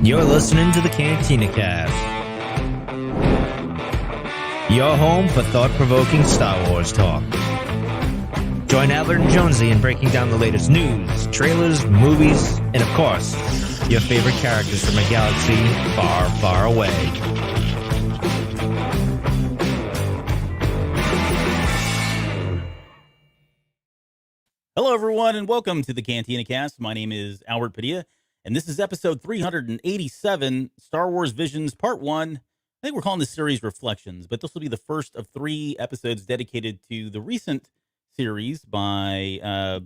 You're listening to the Cantina Cast, your home for thought-provoking Star Wars talk. Join Adler and Jonesy in breaking down the latest news, trailers, movies, and of course, your favorite characters from a galaxy far, far away. Hello, everyone, and welcome to the Cantina Cast. My name is Albert Padilla, and this is episode 387, Star Wars Visions Part 1. I think we're calling this series Reflections, but this will be the first of 3 episodes dedicated to the recent series by, a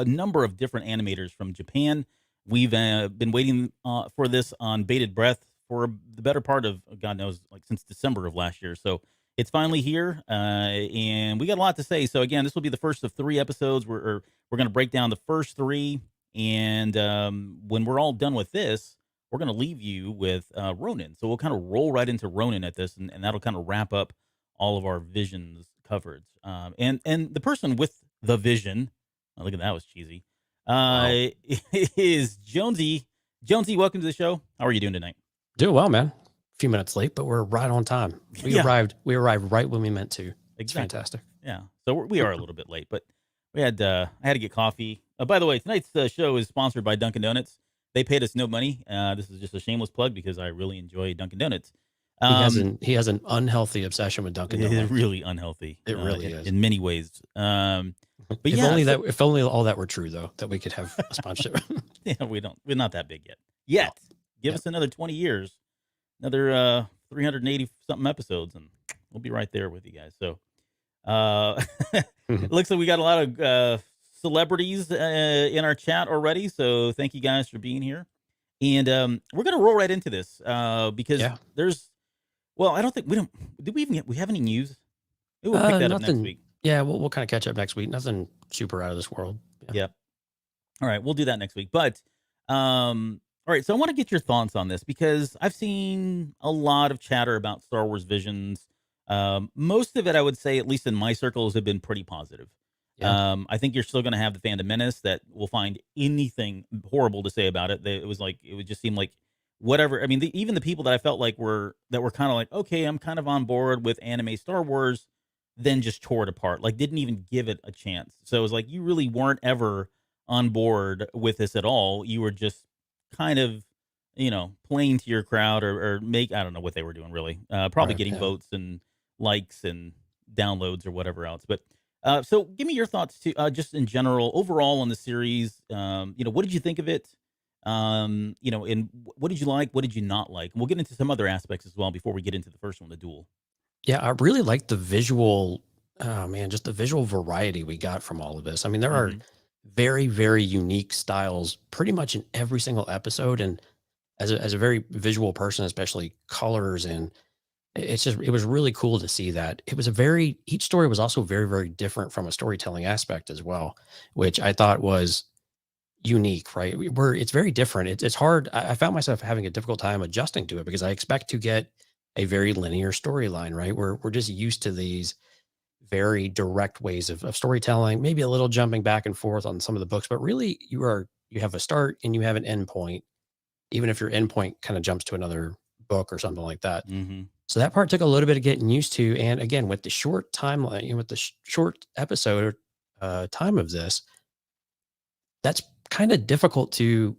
number of different animators from Japan. We've been waiting for this on bated breath for the better part of, God knows, like since December of last year. So it's finally here, and we got a lot to say. So again, this will be the first of 3 episodes. We're going to break down the first 3, and when we're all done with this, we're going to leave you with Ronin. So we'll kind of roll right into Ronin at this, and that'll kind of wrap up all of our Visions coverage. And the person with the vision, oh, look at that, was cheesy, is Jonesy. Jonesy, welcome to the show. How are you doing tonight? Doing well, man. A few minutes late, but we're right on time. We arrived right when we meant to. It's fantastic. Yeah. So we are a little bit late, but I had to get coffee. By the way, tonight's show is sponsored by Dunkin' Donuts. They paid us no money. This is just a shameless plug because I really enjoy Dunkin' Donuts. He has an unhealthy obsession with Dunkin' Donuts. It's really unhealthy. It really is in many ways. But if only all that were true, though, that we could have a sponsorship. Yeah, we're not that big yet. Give us another 20 years, another 380 something episodes, and we'll be right there with you guys. So, it looks like we got a lot of celebrities in our chat already. So thank you guys for being here, and we're gonna roll right into this because there's. Well, I don't think we have any news? Maybe we'll pick that up next week. Yeah, we'll kind of catch up next week. Nothing super out of this world. Yeah. All right, we'll do that next week. But all right, so I want to get your thoughts on this because I've seen a lot of chatter about Star Wars Visions. Most of it, I would say, at least in my circles, have been pretty positive. Yeah. I think you're still going to have the fandom menace that will find anything horrible to say about it. It would just seem like whatever. I mean, even the people that I felt like were kind of like, okay, I'm kind of on board with anime Star Wars, then just tore it apart. Like, didn't even give it a chance. So it was like, you really weren't ever on board with this at all. You were just kind of, playing to your crowd or I don't know what they were doing really. Probably getting votes and likes and downloads or whatever else. But so give me your thoughts too, just in general, overall on the series. What did you think of it? And what did you like? What did you not like? And we'll get into some other aspects as well before we get into the first one, the duel. Yeah, I really like the visual, just the visual variety we got from all of this. I mean, there are very, very unique styles pretty much in every single episode. And as a very visual person, especially colors, and it was really cool to see that. Each story was also very, very different from a storytelling aspect as well, which I thought was unique, right? It's very different. It's hard. I found myself having a difficult time adjusting to it because I expect to get a very linear storyline, right? We're just used to these very direct ways of storytelling, maybe a little jumping back and forth on some of the books, but really you have a start and you have an end point, even if your end point kind of jumps to another book or something like that. Mm-hmm. So that part took a little bit of getting used to. And again, with the short timeline, with the short episode time of this, that's kind of difficult to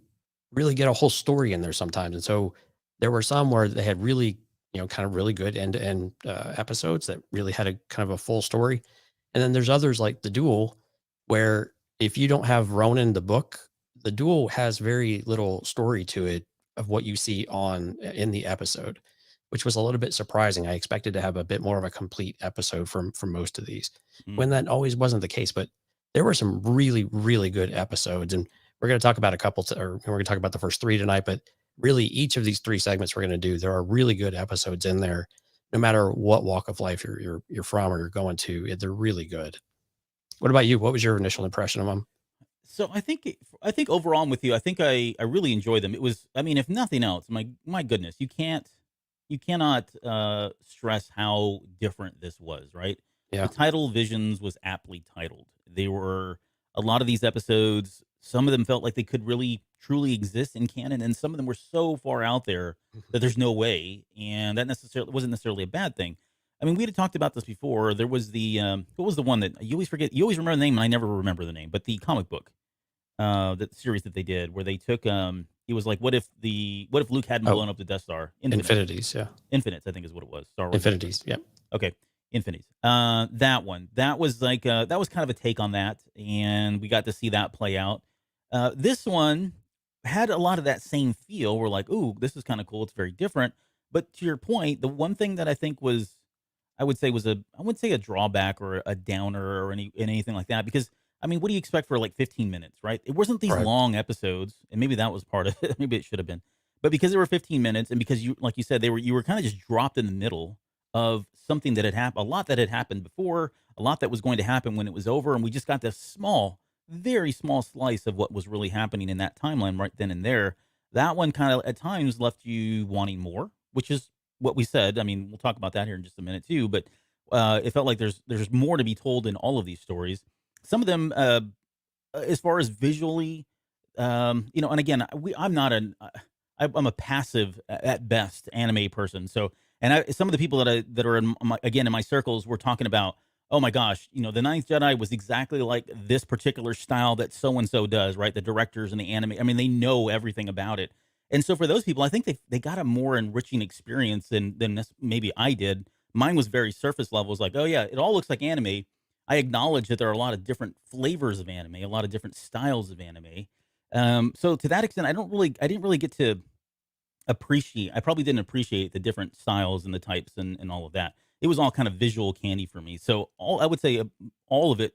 really get a whole story in there sometimes. And so there were some where they had really, kind of really good end-to-end episodes that really had a kind of a full story. And then there's others like the Duel, where if you don't have Ronin the book, the Duel has very little story to it of what you see in the episode, which was a little bit surprising. I expected to have a bit more of a complete episode from most of these, when that always wasn't the case. But there were some really, really good episodes, and we're going to talk about a couple, or we're going to talk about the first 3 tonight. But really, each of these 3 segments we're going to do, there are really good episodes in there, no matter what walk of life you're from or you're going to. They're really good. What about you? What was your initial impression of them? So I think overall I'm with you. I think I really enjoyed them. It was, I mean, if nothing else, my goodness, you cannot stress how different this was, right? Yeah. The title Visions was aptly titled. They were, a lot of these episodes some of them felt like they could really truly exist in canon, and some of them were so far out there that there's no way, and that necessarily wasn't necessarily a bad thing. I mean, we had talked about this before. There was the what was the one that you always forget? You always remember the name, and I never remember the name. But the comic book, that series that they did, where they took it was like, what if Luke hadn't Oh, blown up the Death Star? Infinite. Infinities, yeah. Infinites, I think is what it was. Star Wars Infinities, yeah. Okay, Infinities. That one. That was like that was kind of a take on that, and we got to see that play out. This one had a lot of that same feel. We're like, ooh, this is kind of cool. It's very different. But to your point, the one thing that I think was, I would say was I wouldn't say a drawback or a downer or anything like that, because I mean, what do you expect for like 15 minutes, right? It wasn't these Right. long episodes, and maybe that was part of it. Maybe it should have been, but because they were 15 minutes, and because you, like you said, you were kind of just dropped in the middle of something that had happened, a lot that had happened before, a lot that was going to happen when it was over, and we just got this small, very small slice of what was really happening in that timeline right then and there. That one kind of at times left you wanting more, which is what we said. I mean, we'll talk about that here in just a minute too, but it felt like there's more to be told in all of these stories. Some of them, as far as visually, and again, I'm not I'm a passive at best anime person. So, and some of the people that are in my circles were talking about, oh my gosh, the Ninth Jedi was exactly like this particular style that so and so does, right? The directors and the anime, I mean, they know everything about it. And so for those people, I think they got a more enriching experience than maybe I did. Mine was very surface level. It's like, oh yeah, it all looks like anime. I acknowledge that there are a lot of different flavors of anime, a lot of different styles of anime. So to that extent, I didn't really get to appreciate. I probably didn't appreciate the different styles and the types and all of that. It was all kind of visual candy for me. So I would say all of it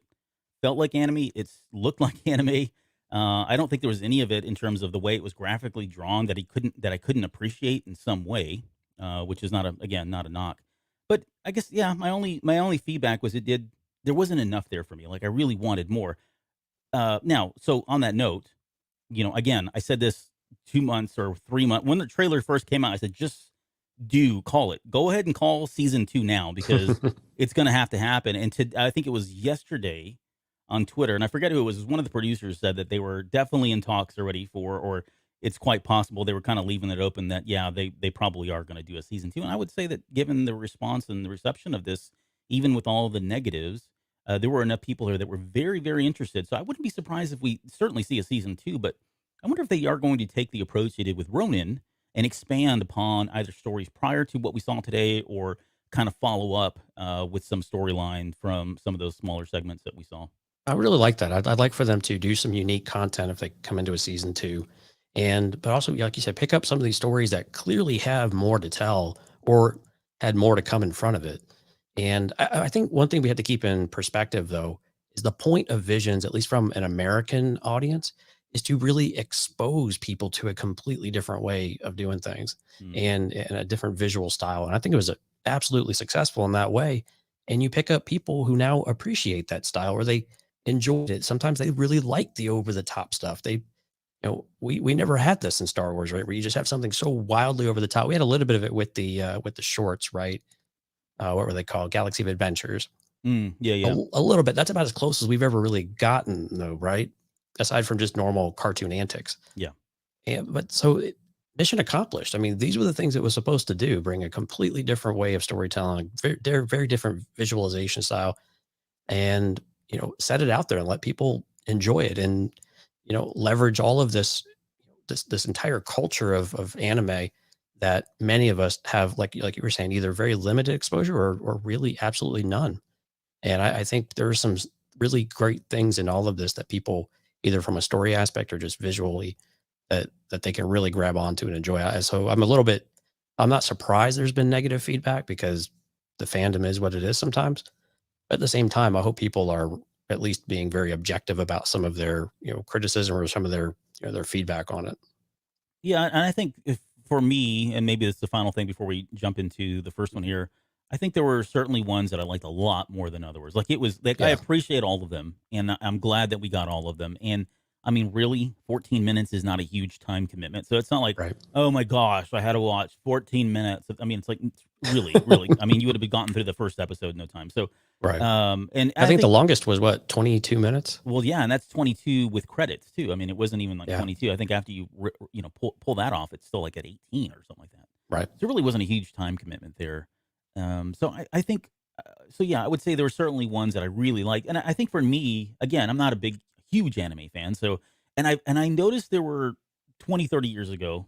felt like anime. It's looked like anime. I don't think there was any of it in terms of the way it was graphically drawn that I couldn't appreciate in some way, which is not a knock. But I guess yeah, my only feedback was there wasn't enough there for me. Like I really wanted more. Now, so on that note, again, I said this 2 months or 3 months when the trailer first came out. I said, just call it. Go ahead and call season 2 now, because it's going to have to happen. And I think it was yesterday on Twitter, and I forget who it was. One of the producers said that they were definitely in talks already or it's quite possible they were kind of leaving it open that, yeah, they probably are going to do a season 2. And I would say that given the response and the reception of this, even with all the negatives, there were enough people here that were very, very interested. So I wouldn't be surprised if we certainly see a season 2, but I wonder if they are going to take the approach they did with Ronin and expand upon either stories prior to what we saw today, or kind of follow up with some storyline from some of those smaller segments that we saw. I really like that. I'd like for them to do some unique content if they come into a season 2. But also, like you said, pick up some of these stories that clearly have more to tell or had more to come in front of it. And I think one thing we have to keep in perspective, though, is the point of Visions, at least from an American audience, is to really expose people to a completely different way of doing things and a different visual style. And I think it was absolutely successful in that way. And you pick up people who now appreciate that style, or they enjoyed it. Sometimes they really like the over the top stuff. We never had this in Star Wars, right? Where you just have something so wildly over the top. We had a little bit of it with the shorts, right? What were they called? Galaxy of Adventures. Yeah. A little bit. That's about as close as we've ever really gotten, though, right? Aside from just normal cartoon antics. Yeah. But mission accomplished. I mean, these were the things it was supposed to do: bring a completely different way of storytelling, very, very different visualization style, and set it out there and let people enjoy it, and leverage all of this entire culture of anime that many of us have, like you were saying, either very limited exposure or really absolutely none. And I think there are some really great things in all of this that people, either from a story aspect or just visually, that they can really grab onto and enjoy. So I'm not surprised there's been negative feedback, because the fandom is what it is sometimes. But at the same time, I hope people are at least being very objective about some of their criticism or some of their their feedback on it. Yeah, and I think for me, and maybe it's the final thing before we jump into the first one here, I think there were certainly ones that I liked a lot more than others. Like it was like I Yeah. appreciate all of them, and I'm glad that we got all of them. And I mean, really, 14 minutes is not a huge time commitment. So it's not like, Right. oh my gosh, I had to watch 14 minutes. I mean, it's like really, really. I mean, you would have gotten through the first episode in no time. So, Right. and I think the longest was what, 22 minutes? well, yeah, and that's 22 with credits too. I mean, it wasn't even like Yeah. 22. I think after you pull that off, it's still like at 18 or something like that. Right. So it really wasn't a huge time commitment there. So I think, so yeah, I would say there were certainly ones that I really liked. And I think for me, again, I'm not a huge anime fan. So, and I noticed there were 20, 30 years ago,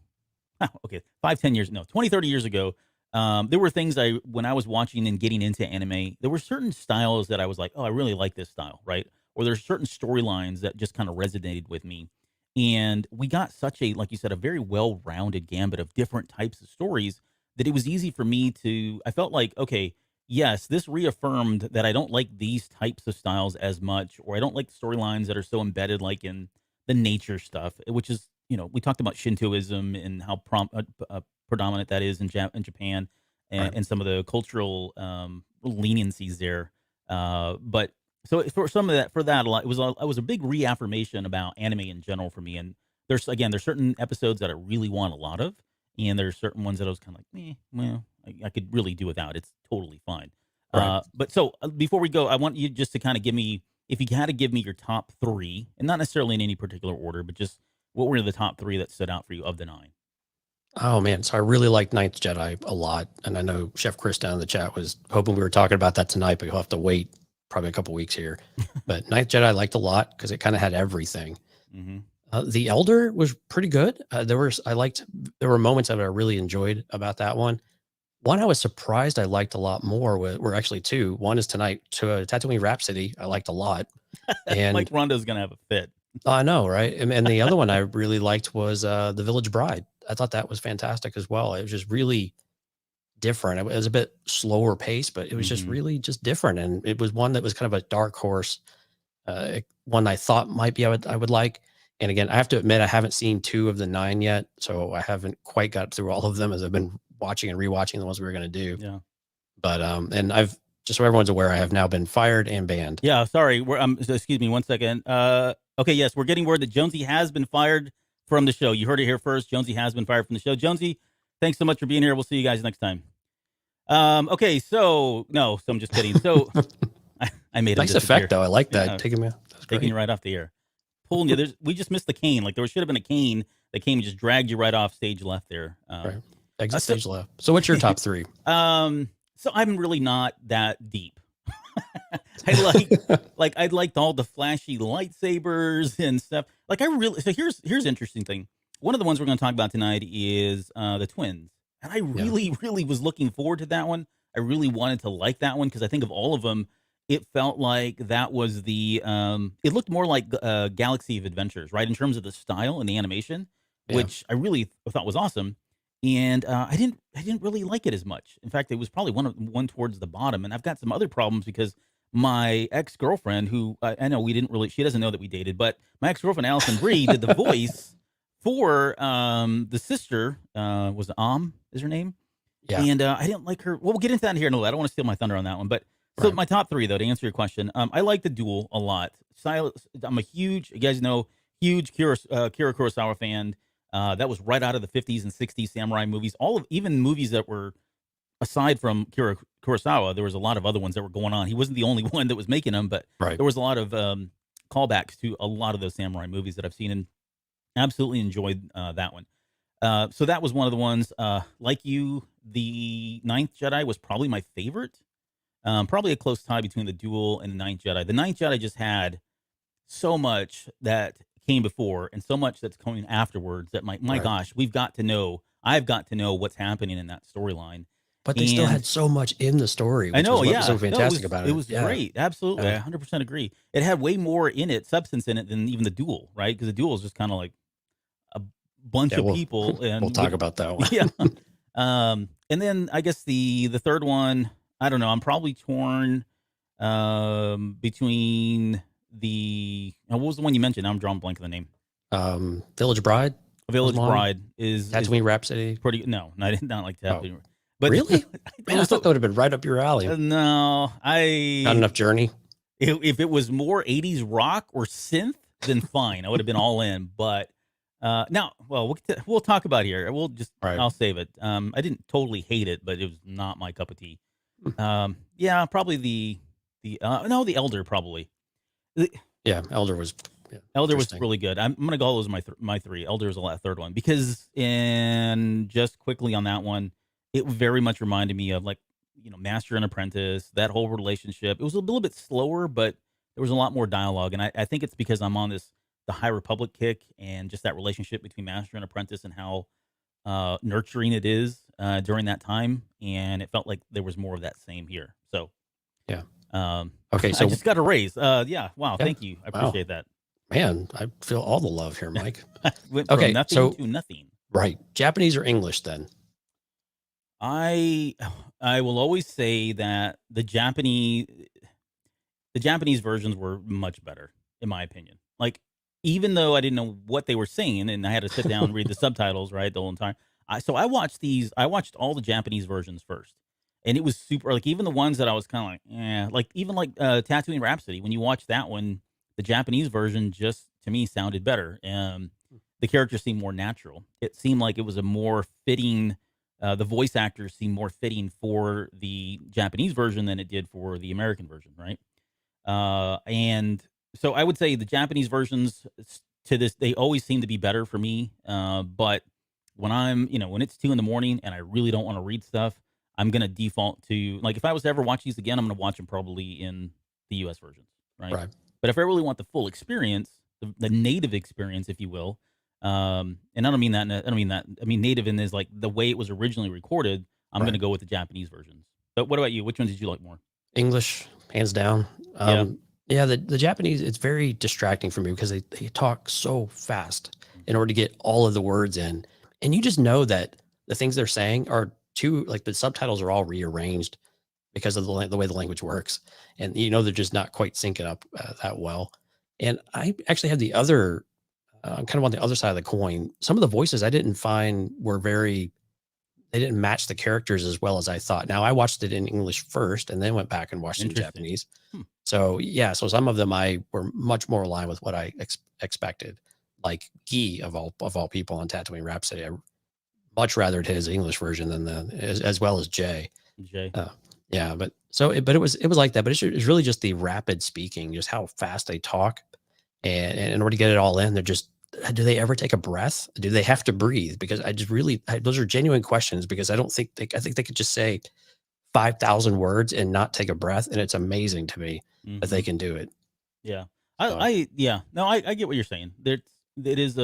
okay, 5, 10 years, no, 20, 30 years ago, there were things when I was watching and getting into anime, there were certain styles that I was like, oh, I really like this style, right? Or there's certain storylines that just kind of resonated with me. And we got such a, like you said, a very well-rounded gambit of different types of stories that it was easy for me I felt like, okay, yes, this reaffirmed that I don't like these types of styles as much, or I don't like storylines that are so embedded like in the nature stuff, which is, we talked about Shintoism and how predominant that is in Japan Right. and some of the cultural leniencies there. But so for some of that, a lot, it was a big reaffirmation about anime in general for me. And there's certain episodes that I really want a lot of, and there's certain ones that I was kind of like, well, I could really do without. It's totally fine. Right. But so before we go, I want you just to kind of give me, if you had to give me your top 3, and not necessarily in any particular order, but just what were the top 3 that stood out for you of the 9? Oh man, so I really like Ninth Jedi a lot, and I know Chef Chris down in the chat was hoping we were talking about that tonight, but you'll have to wait probably a couple weeks here. But Ninth Jedi I liked a lot because it kind of had everything. Mm-hmm. The Elder was pretty good. There were moments that I really enjoyed about that one. One I was surprised I liked a lot more were actually 2. One is tonight to Tatooine Rhapsody. I liked a lot, and Like Rondo's gonna have a fit. I know, right? And the other one I really liked was The Village Bride. I thought that was fantastic as well. It was just really different. It was a bit slower pace, but it was just really just different. And it was one that was kind of a dark horse, one I thought might be I would like. And again, I have to admit I haven't seen 2 of the 9 yet, so I haven't quite got through all of them as I've been watching and rewatching the ones we were going to do. Yeah. But and I've just so everyone's aware, I have now been fired and banned. Yeah. Sorry. Excuse me 1 second. Okay. Yes, we're getting word that Jonesy has been fired from the show. You heard it here first. Jonesy has been fired from the show. Jonesy, thanks so much for being here. We'll see you guys next time. Okay. So I'm just kidding. So I made him nice disappear. effect though. I like that. Yeah. Taking me you right off the air. Pulling you. We just missed the cane. Like there should have been a cane that came and just dragged you right off stage left there. Right. Exit stage left. So what's your top 3? So I'm really not that deep. I I liked all the flashy lightsabers and stuff. Like so here's interesting thing. One of the ones we're going to talk about tonight is the twins. And I really, really was looking forward to that one. I really wanted to like that one because I think of all of them, it felt like that was it looked more like Galaxy of Adventures, right? In terms of the style and the animation, which I really thought was awesome. And I didn't really like it as much. In fact, it was probably one towards the bottom. And I've got some other problems because my ex-girlfriend, who I know she doesn't know that we dated, but my ex-girlfriend Allison Brie did the voice for the sister. Was is her name? Yeah. And I didn't like her. Well, we'll get into that here in a little. I don't want to steal my thunder on that one, but. So my top 3, though, to answer your question, I like the Duel a lot. I'm a huge, you guys know, huge Kira Kurosawa fan. That was right out of the 50s and 60s samurai movies. Even movies that were, aside from Kira Kurosawa, there was a lot of other ones that were going on. He wasn't the only one that was making them, but there was a lot of callbacks to a lot of those samurai movies that I've seen and absolutely enjoyed that one. So that was one of the ones. Like you, the Ninth Jedi was probably my favorite. Probably a close tie between the Duel and the Ninth Jedi. The Ninth Jedi just had so much that came before and so much that's coming afterwards that my gosh, I've got to know what's happening in that storyline. But they still had so much in the story. Which was so fantastic about it. It was great. Absolutely. I 100% agree. It had way more in it, substance in it than even the Duel, right? Because the Duel is just kind of like a bunch of people. And we'll talk about that one. Yeah. And then I guess the third one, I don't know. I'm probably torn between what was the one you mentioned? I'm drawing blank on the name. Village Bride. Village Bride is Tatooine Rhapsody. Pretty. No, I did not like Tatooine. Oh. But really, man, I thought that would have been right up your alley. No, not enough Journey. If it was more 80s rock or synth, then fine. I would have been all in. But now, well, we'll talk about it here. Right. I'll save it. I didn't totally hate it, but it was not my cup of tea. Mm. Yeah, probably the Elder probably. The Yeah, Elder was Elder was interesting. really good. I'm gonna go those my three. Elder is the third one because, and just quickly on that one, it very much reminded me of, like, Master and Apprentice. That whole relationship. It was a little bit slower, but there was a lot more dialogue, and I think it's because I'm on the High Republic kick, and just that relationship between Master and Apprentice and how nurturing it is during that time, and it felt like there was more of that same here. So, Yeah. um, Okay, I so just got a raise. Yeah, wow, yeah, thank you. I wow, appreciate that. man, I feel all the love here, Mike. Went from Okay, nothing so to nothing. right, Japanese or English then? I I will always say that the Japanese versions were much better, in my opinion. Like, even though I didn't know what they were saying and I had to sit down and read the subtitles, right, the whole time. I watched all the Japanese versions first. And it was super, like, even the ones that I was kind of like, like, even like Tatooine Rhapsody, when you watch that one, the Japanese version just to me sounded better. The characters seemed more natural. It seemed like it was a more fitting the voice actors seemed more fitting for the Japanese version than it did for the American version, right? And so I would say the Japanese versions to this, they always seem to be better for me. But when it's 2 in the morning and I really don't want to read stuff, I'm going to default to, like, if I was to ever watch these again, I'm going to watch them probably in the US versions, right? Right. But if I really want the full experience, the native experience, if you will, and I don't mean that, I mean native in is like the way it was originally recorded, I'm going Right. to go with the Japanese versions. But what about you? Which ones did you like more? English, hands down. Yeah. Yeah, the Japanese, it's very distracting for me because they talk so fast in order to get all of the words in. And you just know that the things they're saying are too, like the subtitles are all rearranged because of the way the language works. And they're just not quite syncing up that well. And I actually had the other, kind of on the other side of the coin. Some of the voices I didn't find were they didn't match the characters as well as I thought. Now I watched it in English first and then went back and watched it in Interesting. Japanese. Hmm. So yeah, so some of them I were much more aligned with what I expected. Like Guy of all people on Tatooine Rhapsody, I much rathered his English version than as well as Jay. Jay. Yeah, but it was like that. But it's really just the rapid speaking, just how fast they talk, and in order to get it all in, they're just. Do they ever take a breath? Do they have to breathe? Because those are genuine questions. Because I don't think I think they could just say 5,000 words and not take a breath, and it's amazing to me that they Hmm. can do it. Yeah. So Yeah. No, I get what you're saying. It's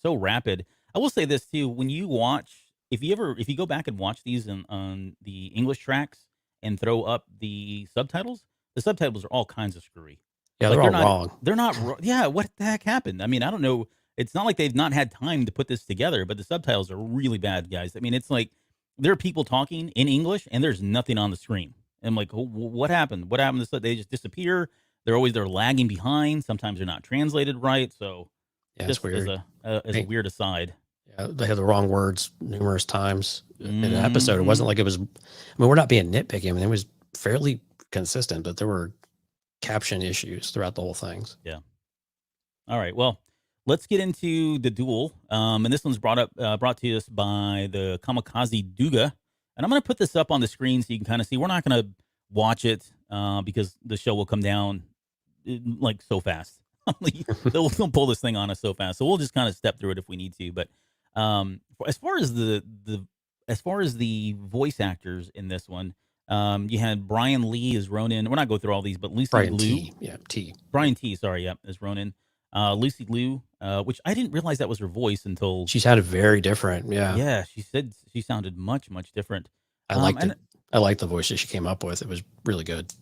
so rapid. I will say this too. When you watch, if you go back and watch these on the English tracks and throw up the subtitles are all kinds of screwy. yeah, Like, they're all wrong. yeah, what the heck happened? I mean, I don't know. It's not like they've not had time to put this together, but the subtitles are really bad, guys. I mean, it's like there are people talking in English and there's nothing on the screen. And I'm like, what happened? What happened? They just disappear. They're lagging behind. Sometimes they're not translated right. So, Yeah, it's just as weird. a They, weird aside. yeah, they had the wrong words numerous times in an episode. It Hmm. wasn't like it was. I mean, we're not being nitpicky. I mean, it was fairly consistent, but there were caption issues throughout the whole things. Yeah. All right. Well, let's get into the duel. And this one's brought to us by the Kamikaze Duga. And I'm going to put this up on the screen so you can kind of see. We're not going to watch it because the show will come down like so fast. They'll pull this thing on us so fast. So we'll just kind of step through it if we need to. But as far as the voice actors in this one, you had Brian Lee as Ronan. We're not going through all these, but Lucy Brian Liu. T. Yeah, T. Brian T. Sorry, yeah, as Ronan. Lucy Liu, which I didn't realize that was her voice until. She sounded very different. Yeah, Yeah, she said she sounded much different. I liked And it. I liked the voice that she came up with. It was really good.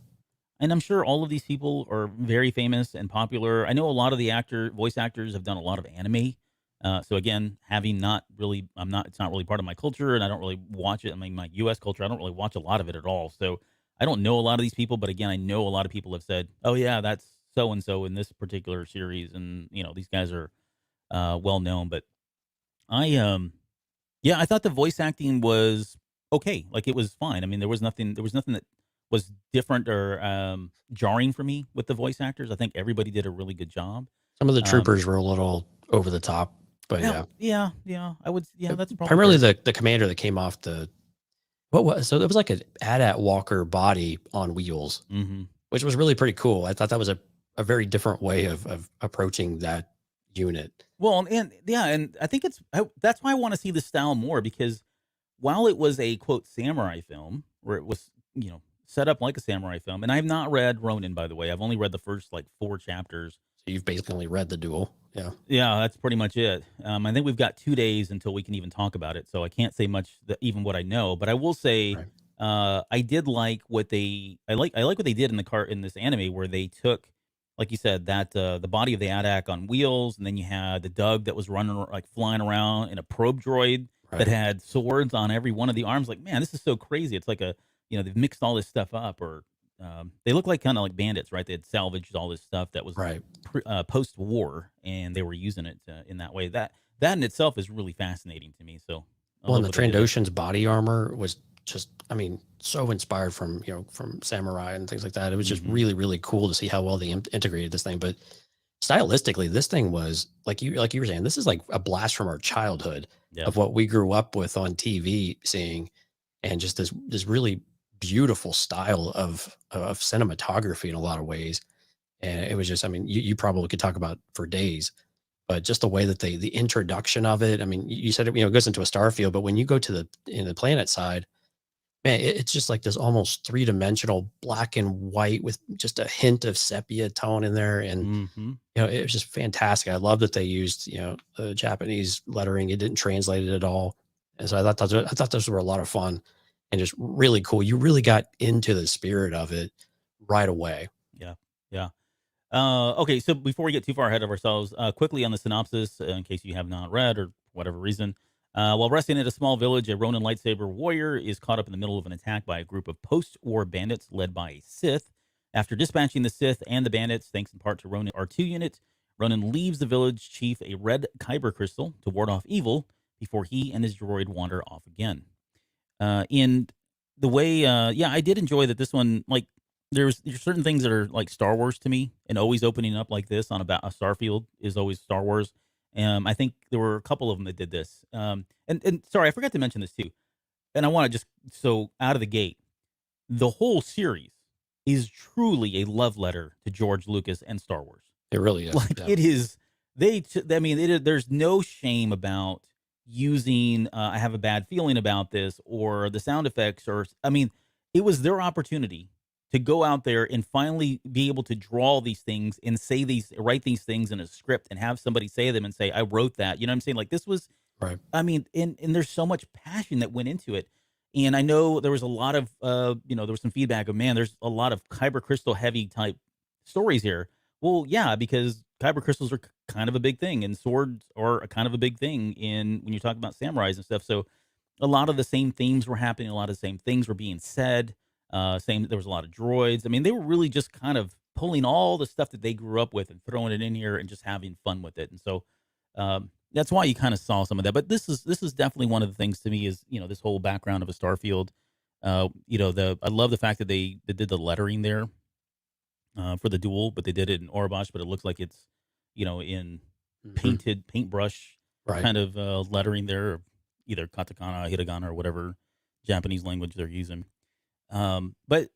I'm sure all of these people are very famous and popular. I know a lot of the voice actors have done a lot of anime. So again, having not really, it's not really part of my culture, and I don't really watch it. I mean, my U.S. culture, I don't really watch a lot of it at all. So I don't know a lot of these people, but again, I know a lot of people have said, "Oh yeah, that's so and so in this particular series," and these guys are well known. But I yeah, I thought the voice acting was okay. Like, it was fine. I mean, there was nothing that was different or jarring for me with the voice actors. I think everybody did a really good job. Some of the Um, troopers were a little over the top, but yeah. yeah, I would, yeah, that's probably Primarily fair. the commander that came off what was so it was like an AT-AT Walker body on wheels, Hmm. which was really pretty cool. I thought that was a very different way of approaching that unit. Well, and yeah, and I think that's why I want to see the style more because while it was a quote samurai film where it was set up like a samurai film, and I have not read Ronin, by the way. I've only read the first like 4 chapters. So you've basically only read the Duel. Yeah. Yeah, that's pretty much it. I think we've got 2 days until we can even talk about it, so I can't say much, even what I know. But I will say, Right. I did like what I like what they did in in this anime where they took, like you said, that the body of the Adak on wheels, and then you had the Doug that was running like flying around in a probe droid that Right. had swords on every one of the arms. Like, man, this is so crazy. It's like they've mixed all this stuff up, or they look like kind of like bandits, right? They had salvaged all this stuff that was Right. post war, and they were using it in that way. That in itself is really fascinating to me. So I Well, and love the what they did there. Trandoshan's body armor was just, I mean, so inspired from, from samurai and things like that. It was just Hmm. really, really cool to see how well they integrated this thing. But stylistically, this thing was like you were saying, this is like a blast from our childhood Yeah, of what we grew up with on TV seeing, and just this really beautiful style of cinematography in a lot of ways. And it was just, I mean, you probably could talk about for days, but just the way that the introduction of it. I mean, you said it, it goes into a star field, but when you go to the planet side, man, it's just like this almost 3-dimensional black and white with just a hint of sepia tone in there. And, hmm it was just fantastic. I love that they used, the Japanese lettering. It didn't translate it at all. And so I thought those were a lot of fun and just really cool. You really got into the spirit of it right away. yeah, yeah. Okay, so before we get too far ahead of ourselves, quickly on the synopsis, in case you have not read or whatever reason. While resting at a small village, a Ronin lightsaber warrior is caught up in the middle of an attack by a group of post-war bandits led by a Sith. After dispatching the Sith and the bandits, thanks in part to Ronin R2 unit, Ronin leaves the village chief a red kyber crystal to ward off evil before he and his droid wander off again. In the way, yeah, I did enjoy that this one, like, there's certain things that are like Star Wars to me, and always opening up like this on about a Starfield is always Star Wars. I think there were a couple of them that did this. And sorry, I forgot to mention this too. And I want to just so out of the gate, the whole series is truly a love letter to George Lucas and Star Wars. It really is. Like Yeah. it is, I mean, there's no shame about using. I have a bad feeling about this, or the sound effects, or I mean, it was their opportunity to go out there and finally be able to draw these things and write these things in a script and have somebody say them and say, I wrote that. You know what I'm saying? Like this was, Right. I mean, and there's so much passion that went into it. And I know there was a lot of, there was some feedback of, man, there's a lot of kyber crystal heavy type stories here. Well, yeah, because kyber crystals are kind of a big thing, and swords are a kind of a big thing in when you talk about samurais and stuff. So a lot of the same themes were happening. A lot of the same things were being said. There was a lot of droids. I mean, they were really just kind of pulling all the stuff that they grew up with and throwing it in here and just having fun with it. And so that's why you kind of saw some of that. But this is definitely one of the things to me is this whole background of a Starfield. I love the fact that they did the lettering there for the Duel, but they did it in Orbosh, but it looks like it's in Mhm. paintbrush Right. kind of lettering there, either katakana, hiragana, or whatever Japanese language they're using. But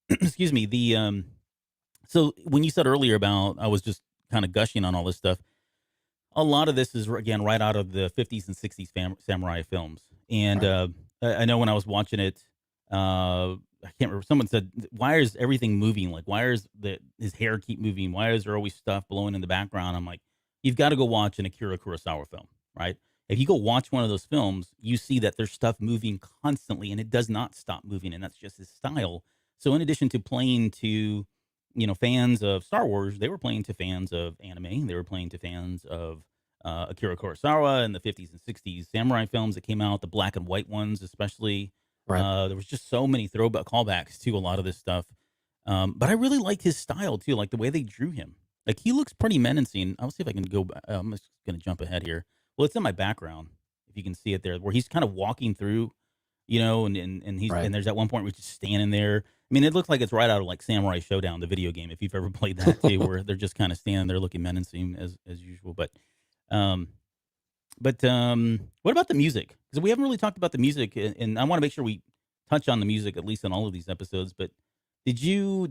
excuse me, so when you said earlier about I was just kind of gushing on all this stuff, a lot of this is again right out of the 50s and 60s samurai films. And Right. I know when I was watching it, I can't remember. Someone said, "Why is everything moving? Like, why is his hair keep moving? Why is there always stuff blowing in the background?" I'm like, "You've got to go watch an Akira Kurosawa film, right? If you go watch one of those films, you see that there's stuff moving constantly, and it does not stop moving, and that's just his style. So, in addition to playing to fans of Star Wars, they were playing to fans of anime. They were playing to fans of Akira Kurosawa in the 50s and 60s samurai films that came out, the black and white ones, especially. Right. There was just so many throwback callbacks to a lot of this stuff. But I really liked his style too, like the way they drew him. Like he looks pretty menacing. I'll see if I can go. I'm just going to jump ahead here. Well, it's in my background, if you can see it there, where he's kind of walking through and he's Right. and there's that one point where he's just standing there. I mean, it looks like it's right out of like Samurai Showdown, the video game, if you've ever played that too, where they're just kind of standing there looking menacing as usual. Um, what about the music? Because we haven't really talked about the music, and I want to make sure we touch on the music at least in all of these episodes. But did you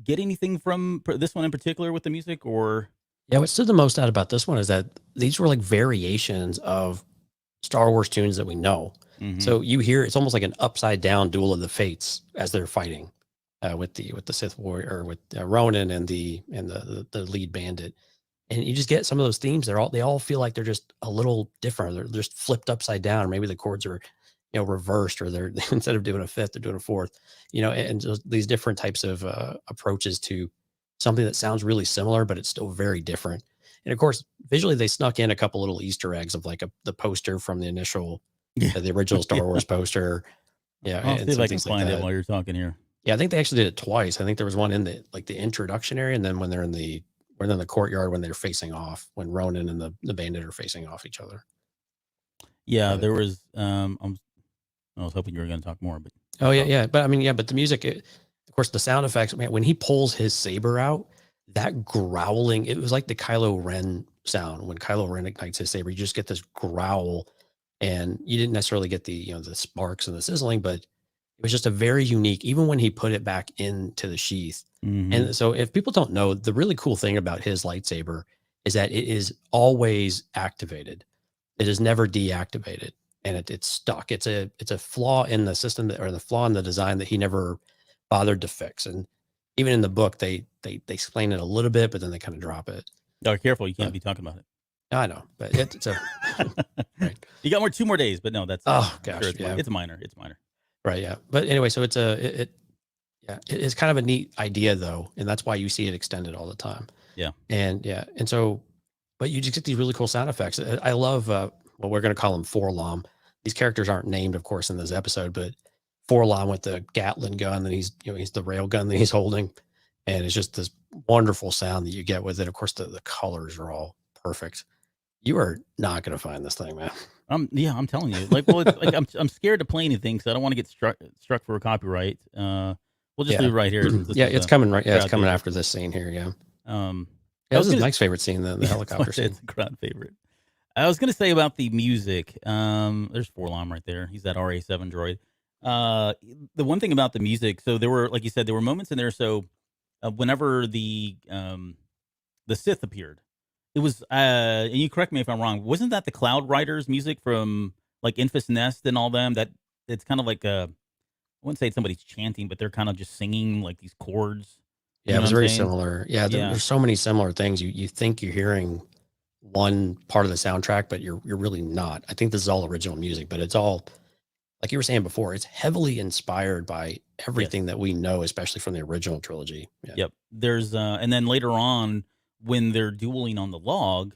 get anything from this one in particular with the music, or Yeah, what stood the most out about this one is that these were like variations of Star Wars tunes that we know. Mhm. So you hear it's almost like an upside down Duel of the Fates as they're fighting with the Sith warrior or with Ronan and the lead bandit, and you just get some of those themes. They all feel like they're just a little different. They're just flipped upside down, or maybe the chords are reversed, or they're instead of doing a fifth, they're doing a fourth. And just these different types of approaches to something that sounds really similar, but it's still very different. And of course, visually, they snuck in a couple little Easter eggs of like the poster from the initial, yeah, the original Star yeah. Wars poster. Yeah, I'll and see if some I can things like find it that. while you're talking here. Yeah, I think they actually did it twice. I think there was one in the introduction area, and then when they're in the courtyard when they're facing off, when Ronan and the bandit are facing off each other. Yeah, there was. I was hoping you were going to talk more, but Oh yeah. But I mean, yeah, but the music, of course, the sound effects, man, when he pulls his saber out, that growling, it was like the Kylo Ren sound. When Kylo Ren ignites his saber, you just get this growl, and you didn't necessarily get the sparks and the sizzling, but it was just a very unique, even when he put it back into the sheath. Mhm. And so if people don't know, the really cool thing about his lightsaber is that it is always activated. It is never deactivated, and it's stuck. It's a flaw in the system or the flaw in the design that he never bothered to fix. And even in the book, they explain it a little bit, but then they kind of drop it. Oh, careful, you can't be talking about it. I know, but it's a right. You got 2 more days, but no, that's Gosh, sure yeah. it's minor. It's minor. Right, yeah. But anyway, so it is kind of a neat idea though, and that's why you see it extended all the time. Yeah. And so, but you just get these really cool sound effects. I love well, we're going to call him Forlom. These characters aren't named, of course, in this episode, but Forlom with the Gatling gun that he's the rail gun that he's holding, and it's just this wonderful sound that you get with it. Of course, the colors are all perfect. You are not going to find this thing, man. Yeah, I'm telling you. Like, well, it's like I'm scared to play anything because I don't want to get struck for a copyright. We'll just leave it right here. Yeah, it's coming right. Yeah, it's coming after this scene here. Yeah. This is Mike's favorite scene, the helicopter scene. It's a crowd favorite. I was going to say about the music. There's Forlom right there. He's that RA7 droid. The one thing about the music, so there were, like you said, there were moments in there. So whenever the Sith appeared, it was, and you correct me if I'm wrong, wasn't that the Cloud Riders music from like Infus Nest and all them? That it's kind of like I wouldn't say it's somebody's chanting, but they're kind of just singing like these chords. Yeah, it was very similar. Yeah, there's so many similar things. You think you're hearing one part of the soundtrack, but you're really not. I think this is all original music, but it's all, like you were saying before, it's heavily inspired by everything that we know, especially from the original trilogy. Yeah. Yep. There's and then later on when they're dueling on the log,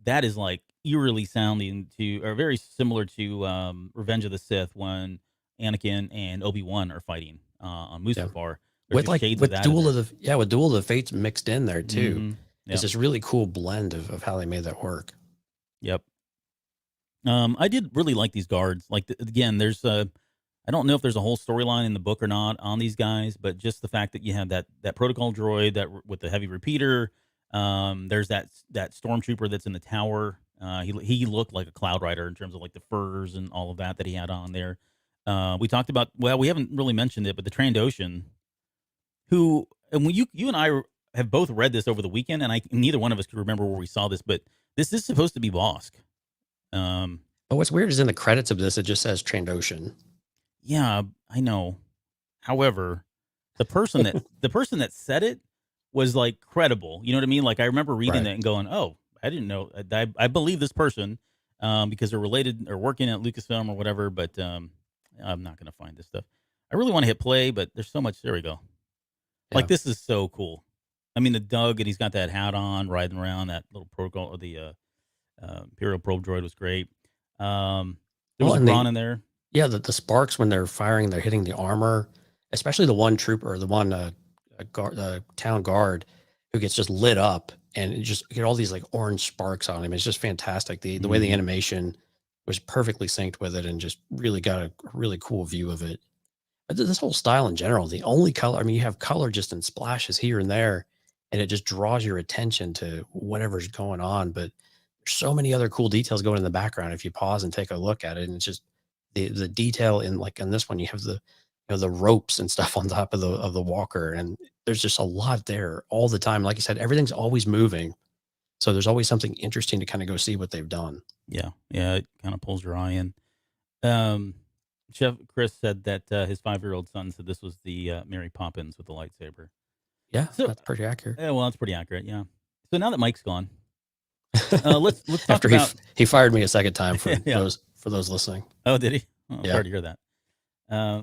that is like eerily sounding to, or very similar to Revenge of the Sith when Anakin and Obi-Wan are fighting on Mustafar. With Duel of the Fates mixed in there too. Mm-hmm. It's this really cool blend of how they made that work. Yep. I did really like these guards. Like again, there's I don't know if there's a whole storyline in the book or not on these guys, but just the fact that you have that protocol droid that with the heavy repeater. There's that stormtrooper that's in the tower. He looked like a Cloud Rider in terms of like the furs and all of that he had on there. We talked about, well, we haven't really mentioned it, but the Trandoshan, who, and when you and I have both read this over the weekend, and neither one of us can remember where we saw this, but this is supposed to be Bosk. But what's weird is in the credits of this, it just says Trandoshan. Yeah, I know. However, the person that said it was like credible. You know what I mean? Like I remember reading that and going, "Oh, I didn't know. I believe this person because they're related or working at Lucasfilm or whatever." But I'm not going to find this stuff. I really want to hit play, but there's so much. There we go. Yeah. Like this is so cool. I mean, the Doug, and he's got that hat on, riding around that little protocol, or the Imperial probe droid was great. There was Ron in there. Yeah, the sparks when they're firing, they're hitting the armor, especially the one trooper, the one town guard who gets just lit up, and you just get all these like orange sparks on him. It's just fantastic. The way the animation was perfectly synced with it and just really got a really cool view of it. But this whole style in general, the only color, I mean, you have color just in splashes here and there, and it just draws your attention to whatever's going on. But there's so many other cool details going in the background if you pause and take a look at it. And it's just the detail in, like, in this one, you have the ropes and stuff on top of the walker, and there's just a lot there all the time. Like you said, everything's always moving. So there's always something interesting to kind of go see what they've done. Yeah. Yeah. It kind of pulls your eye in. Chef Chris said that his 5-year-old son said this was the Mary Poppins with the lightsaber. Yeah, So, that's pretty accurate. yeah, well, that's pretty accurate. Yeah. So now that Mike's gone, let's talk After about. he fired me a second time for Yeah. those listening. Oh, did he? Oh, Yeah. sorry to hear that.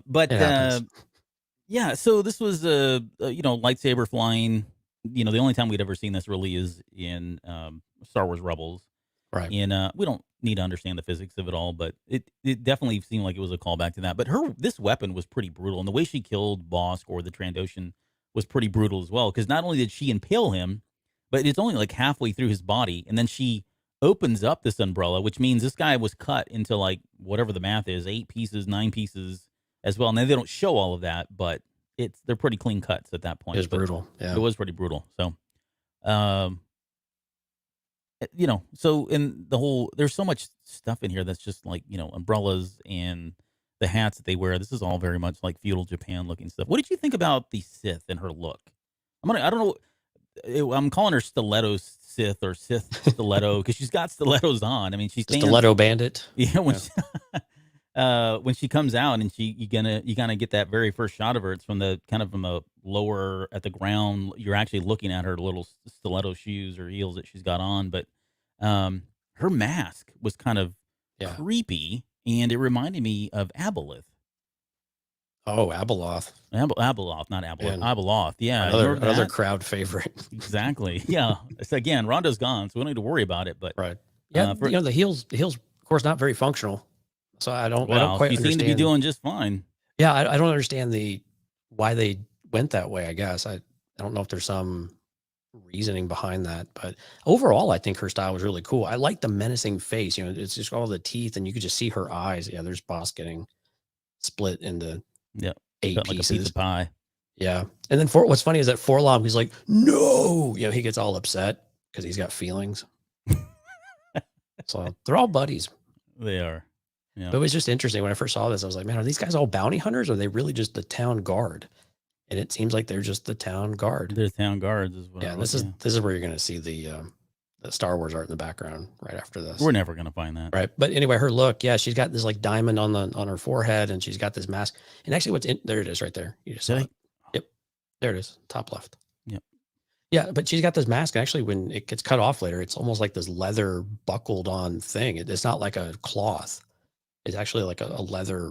But It happens. yeah, so this was lightsaber flying. The only time we'd ever seen this really is in Star Wars Rebels. Right. And we don't need to understand the physics of it all, but it definitely seemed like it was a callback to that. But this weapon was pretty brutal, and the way she killed Bosk or the Trandoshan was pretty brutal as well. Because not only did she impale him, but it's only like halfway through his body, and then she opens up this umbrella, which means this guy was cut into, like, whatever the math is, 8 pieces, 9 pieces as well. And they don't show all of that, but they're pretty clean cuts at that point. It was But brutal. Yeah. it was pretty brutal. So, so in the whole, there's so much stuff in here that's just like, umbrellas and the hats that they wear. This is all very much like feudal Japan looking stuff. What did you think about the Sith and her look? I don't know. I'm calling her Stiletto Sith or Sith Stiletto because she's got stilettos on. I mean, she's Stiletto bandit. Yeah, when she comes out and you kind of get that very first shot of her. It's from the lower at the ground. You're actually looking at her little stiletto shoes or heels that she's got on. But her mask was kind of creepy, and it reminded me of Aboleth. Oh, Abeloth. Abeloth, not Abeloth. Abeloth, yeah. Another crowd favorite. Exactly. Yeah. So again, Rhonda's gone, so we don't need to worry about it. But right. Yeah, the heels, of course, not very functional. So I don't quite understand. She seemed to be doing just fine. Yeah, I don't understand why they went that way, I guess. I don't know if there's some reasoning behind that. But overall, I think her style was really cool. I like the menacing face. It's just all the teeth, and you could just see her eyes. Yeah, there's Boss getting split into 8 like pieces. A piece of pie. Yeah. And then what's funny is that Forlom, he's like, no, he gets all upset because he's got feelings. So they're all buddies. They are. Yeah. But it was just interesting when I first saw this. I was like, man, are these guys all bounty hunters, or are they really just the town guard? And it seems like they're just the town guard. They're town guards is what. Yeah, this is where you're going to see the Star Wars art in the background right after this. We're never going to find that. Right. But anyway, her look, she's got this like diamond on her forehead, and she's got this mask. And actually there it is right there. You just saw it. Yep. There it is. Top left. Yep. Yeah, but she's got this mask. And actually, when it gets cut off later, it's almost like this leather buckled on thing. It's not like a cloth. It's actually like a leather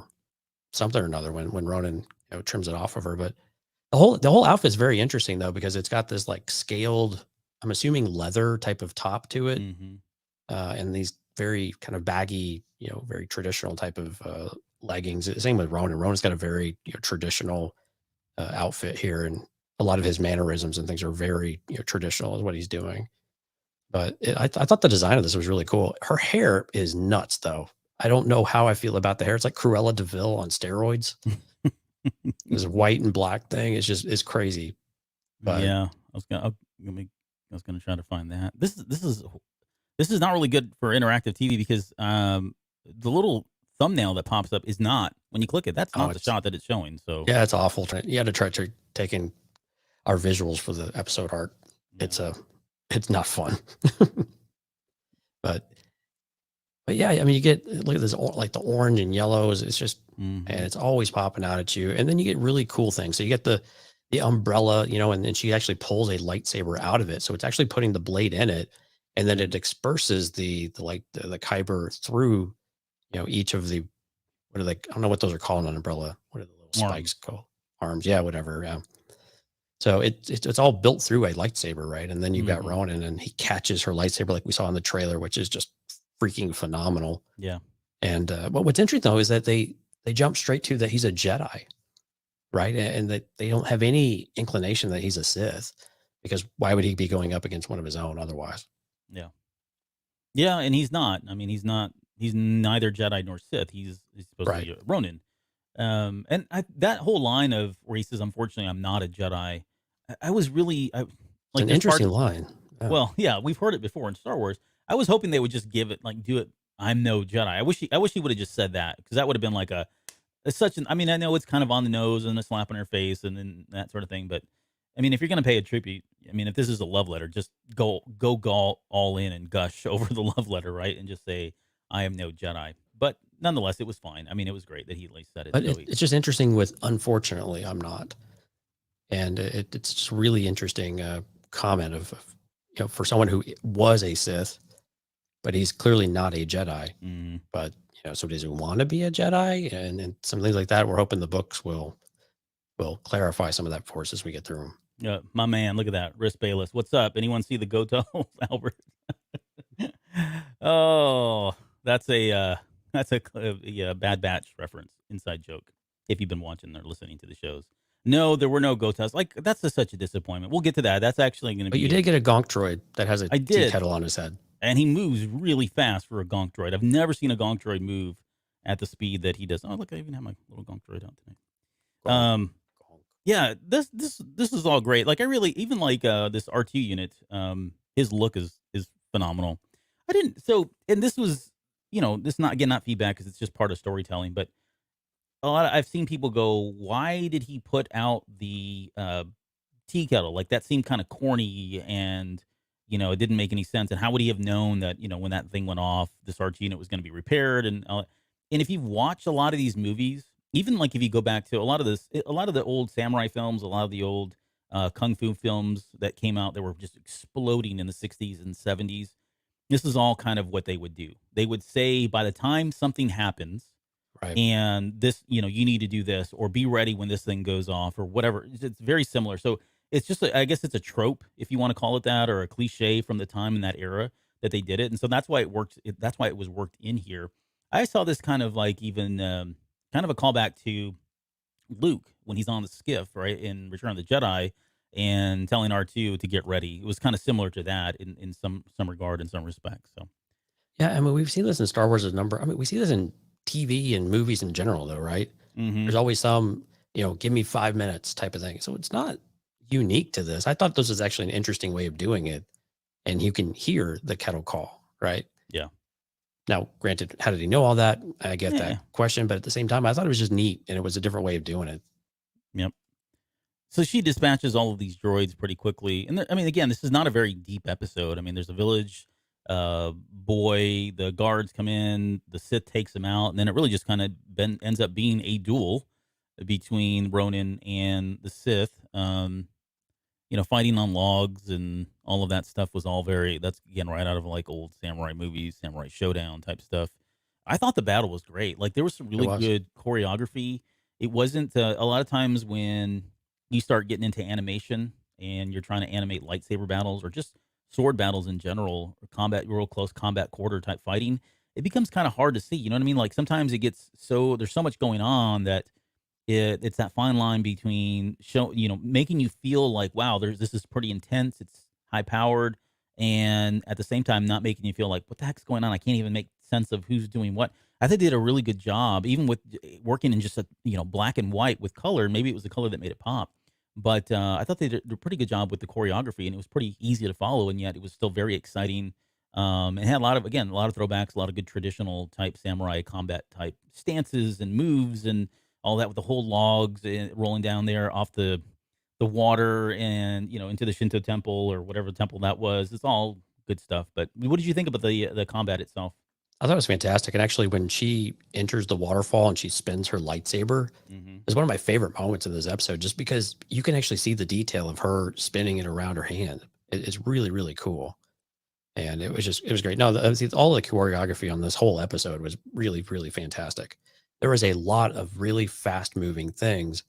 something or another when Ronan trims it off of her. But the whole outfit's very interesting though, because it's got this like scaled, I'm assuming leather type of top to it, and these very kind of baggy, very traditional type of leggings. Same with Ronan. Ronan's got a very traditional outfit here, and a lot of his mannerisms and things are very traditional is what he's doing. But I thought the design of this was really cool. Her hair is nuts though. I don't know how I feel about the hair. It's like Cruella de Vil on steroids. This white and black thing. It's crazy. But yeah, I was gonna try to find that. This is not really good for interactive TV because the little thumbnail that pops up is not, when you click it, that's not the shot that it's showing. So yeah, it's awful. You had to try to take in our visuals for the episode art. Yeah. It's not fun. But yeah, I mean, you get, look at this, like the orange and yellows. It's just, and it's always popping out at you. And then you get really cool things. So you get the umbrella, and then she actually pulls a lightsaber out of it. So it's actually putting the blade in it, and then it disperses the kyber through, each of the, what are they? I don't know what those are called on an umbrella. What are the little spikes called? Arms. Yeah, whatever. Yeah. So it's all built through a lightsaber, right? And then you've got Ronan, and he catches her lightsaber like we saw in the trailer, which is just freaking phenomenal. Yeah. And but what's interesting though is that they jump straight to that he's a Jedi, right? And that they don't have any inclination that he's a Sith, because why would he be going up against one of his own otherwise? Yeah. Yeah, and he's not. I mean, he's not He's neither Jedi nor Sith. He's supposed to Right. be a Ronin. And that whole line of where he says, "Unfortunately, I'm not a Jedi." I was really It's like, an there's part. interesting line. Yeah. Well, yeah, we've heard it before in Star Wars. I was hoping they would just give it like do it. I'm no Jedi. I wish he would have just said that, because that would have been like it's such an. I mean, I know it's kind of on the nose and a slap on her face and then that sort of thing, but I mean, if you're gonna pay a tribute, I mean, if this is a love letter, just go all in and gush over the love letter, right? And just say, "I am no Jedi." But nonetheless, it was fine. I mean, it was great that he at least said it. But So it's just interesting with "unfortunately, I'm not," and it's just really interesting comment of for someone who was a Sith, but he's clearly not a Jedi. Mhm. But so does he want to be a Jedi, and some things like that. We're hoping the books will clarify some of that for us as we get through them. Yeah, my man, look at that. Riss Bayless. What's up? Anyone see the Goto, Albert? Oh, that's a Bad Batch reference, inside joke. If you've been watching or listening to the shows. No, there were no Gotas. Like, that's such a disappointment. We'll get to that. That's actually going to be. But you did get a Gonk droid that has a I tea did. kettle on his head. And he moves really fast for a Gonk droid. I've never seen a Gonk droid move at the speed that he does. Oh, look, I even have my little Gonk droid out today. Gonk. Yeah, this is all great. Like, I really even like this R2 unit. His look is phenomenal. And this was, this not feedback, because it's just part of storytelling. But I've seen people go, why did he put out the tea kettle? Like, that seemed kind of corny, and it didn't make any sense. And how would he have known that when that thing went off, this R2 unit was going to be repaired? And if you've watched a lot of these movies, even like if you go back to a lot of the old samurai films, a lot of the old kung fu films that came out that were just exploding in the 60s and 70s, this is all kind of what they would do. They would say, by the time something happens, Right. and this, you need to do this, or be ready when this thing goes off, or whatever. It's very similar. So it's just, I guess it's a trope, if you want to call it that, or a cliche from the time in that era that they did it. And so that's why it worked. That's why it was worked in here. I saw this kind of like even kind of a callback to Luke when he's on the skiff, right, in Return of the Jedi, and telling R2 to get ready. It was kind of similar to that in some regard, in some respects. So Yeah, I mean, we've seen this in Star Wars we see this in TV and movies in general, though, right? There's always some, give me 5 minutes type of thing. So it's not unique to this. I thought this was actually an interesting way of doing it. And you can hear the kettle call, right? Yeah. Now, granted, how did he know all that? I get that question. But at the same time, I thought it was just neat, and it was a different way of doing it. Yep. So she dispatches all of these droids pretty quickly. And I mean, again, this is not a very deep episode. I mean, there's a village boy, the guards come in, the Sith takes him out, and then it really just kind of ends up being a duel between Ronin and the Sith. Fighting on logs and all of that stuff was all that's again right out of like old samurai movies, Samurai Showdown type stuff. I thought the battle was great. Like, there was some really good choreography. It wasn't a lot of times when you start getting into animation and you're trying to animate lightsaber battles or just sword battles in general, or real close combat quarter type fighting, it becomes kind of hard to see. You know what I mean? Like, sometimes it gets there's so much going on that it's that fine line between making you feel like, wow, this is pretty intense, it's high powered, and at the same time not making you feel like, what the heck's going on? I can't even make sense of who's doing what. I think they did a really good job, even with working in just black and white with color. Maybe it was the color that made it pop, but I thought they did a pretty good job with the choreography, and it was pretty easy to follow, and yet it was still very exciting. And had a lot of throwbacks, a lot of good traditional type samurai combat type stances and moves and all that, with the whole logs rolling down there off the water and into the Shinto temple or whatever temple that was. It's all good stuff. But what did you think about the combat itself? I thought it was fantastic. And actually, when she enters the waterfall and she spins her lightsaber, it's one of my favorite moments of this episode, just because you can actually see the detail of her spinning it around her hand. It's really, really cool. And it was great. No, all the choreography on this whole episode was really, really fantastic. There was a lot of really fast moving things,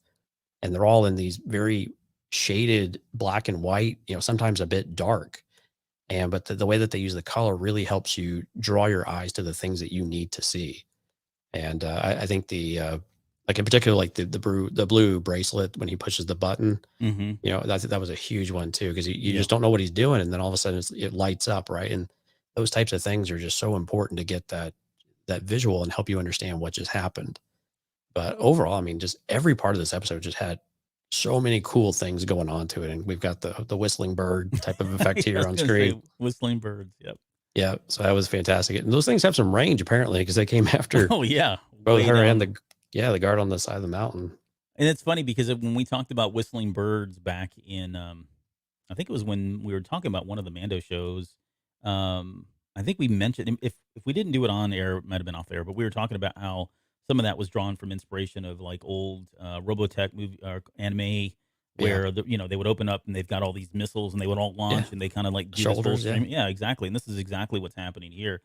and they're all in these very shaded black and white, sometimes a bit dark. But the way that they use the color really helps you draw your eyes to the things that you need to see. And I think like in particular, like the blue bracelet, when he pushes the button, that was a huge one too, because you just don't know what he's doing. And then all of a sudden it lights up. Right. And those types of things are just so important to get that that visual and help you understand what just happened. But overall, I mean, just every part of this episode just had so many cool things going on to it. And we've got the whistling bird type of effect Yeah, I here was on gonna screen. say whistling birds. Yep. Yeah. So that was fantastic. And those things have some range apparently, because they came after Oh yeah, both way her down. and the guard on the side of the mountain. And it's funny because when we talked about whistling birds back in, I think it was when we were talking about one of the Mando shows. I think we mentioned, if we didn't do it on air, it might have been off air, but we were talking about how some of that was drawn from inspiration of like old Robotech movie anime, Yeah. where they would open up and they've got all these missiles and they would all launch Yeah. and they kind of like do this full Shoulders. Yeah. stream. Yeah, exactly. And this is exactly what's happening here.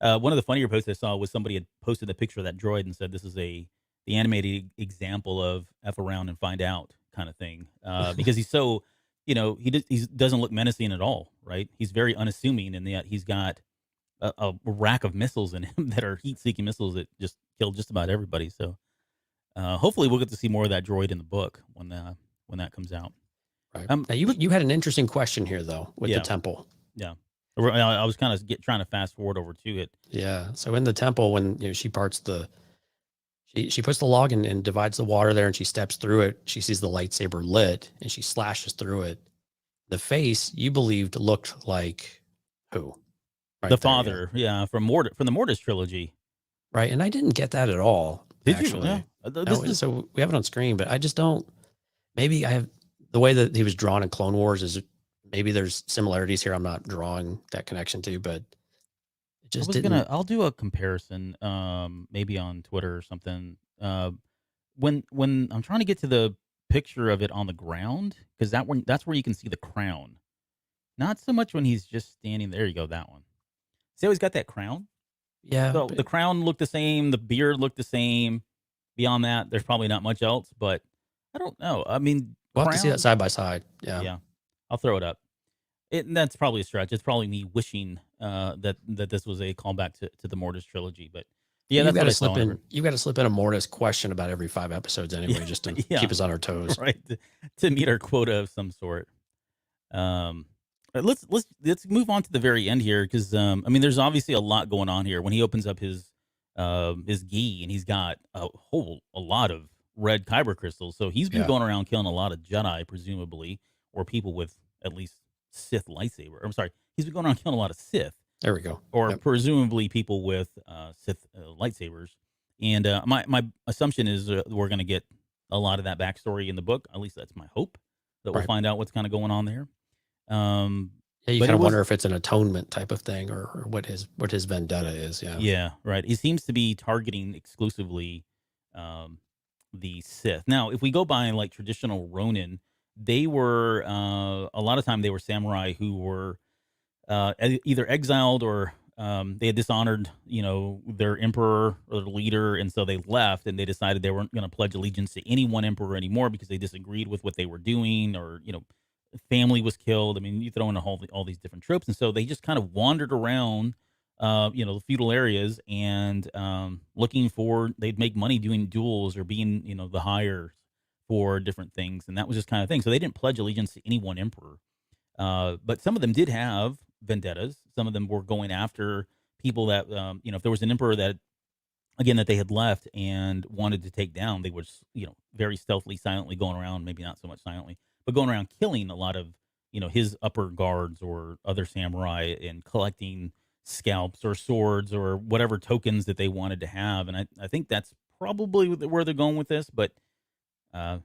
One of the funnier posts I saw was somebody had posted a picture of that droid and said this is the animated example of F around and find out kind of thing. Because he's so, he doesn't look menacing at all, right? He's very unassuming, and yet he's got a rack of missiles in him that are heat-seeking missiles that just kill just about everybody. So hopefully we'll get to see more of that droid in the book when that comes out. Right. Now you had an interesting question here though with the temple. Yeah. I was kind of trying to fast forward over to it. Yeah. So in the temple, when she parts she puts the log and divides the water there, and she steps through it. She sees the lightsaber lit, and she slashes through it. The face you believed looked like who? Right the there, father, from the Mortis trilogy. Right, and I didn't get that at all. Did actually. you? Yeah. So we have it on screen, but I just don't. Maybe I have the way that he was drawn in Clone Wars is maybe there's similarities here. I'm not drawing that connection to, but it just didn't. I'll do a comparison, maybe on Twitter or something. When I'm trying to get to the picture of it on the ground, because that's where you can see the crown. Not so much when he's just standing there. You go, that one. See how he's got that crown? Yeah. So the crown looked the same, the beard looked the same. Beyond that, there's probably not much else, but I don't know. I mean, we'll have to see that side by side. Yeah. Yeah. I'll throw it up. That's probably a stretch. It's probably me wishing that this was a callback to the Mortis trilogy, but yeah, you've got to slip in. You've got to slip in a Mortis question about every 5 episodes anyway, just to keep us on our toes, right? To meet our quota of some sort. Let's move on to the very end here, because I mean, there's obviously a lot going on here. When he opens up his gi, and he's got a lot of red kyber crystals, so he's been going around killing a lot of Jedi, presumably, or people with at least Sith lightsaber. I'm sorry, he's been going around killing a lot of Sith. There we go. Or presumably people with Sith lightsabers. And my assumption is we're going to get a lot of that backstory in the book. At least that's my hope, that we'll find out what's kind of going on there. You kind of wonder if it's an atonement type of thing, or what his vendetta is. Yeah, right. He seems to be targeting exclusively the Sith. Now, if we go by like traditional Ronin, they were a lot of time they were samurai who were either exiled or they had dishonored, their emperor or their leader, and so they left, and they decided they weren't going to pledge allegiance to any one emperor anymore because they disagreed with what they were doing, or family was killed. I mean, you throw in all these different tropes, and so they just kind of wandered around, the feudal areas, and they'd make money doing duels or being, the hires for different things, and that was just kind of thing. So they didn't pledge allegiance to any one emperor, but some of them did have vendettas. Some of them were going after people that, if there was an emperor that they had left and wanted to take down, they were, very stealthily, silently going around, maybe not so much silently, but going around killing a lot of, his upper guards or other samurai, and collecting scalps or swords or whatever tokens that they wanted to have. And I think that's probably where they're going with this, but I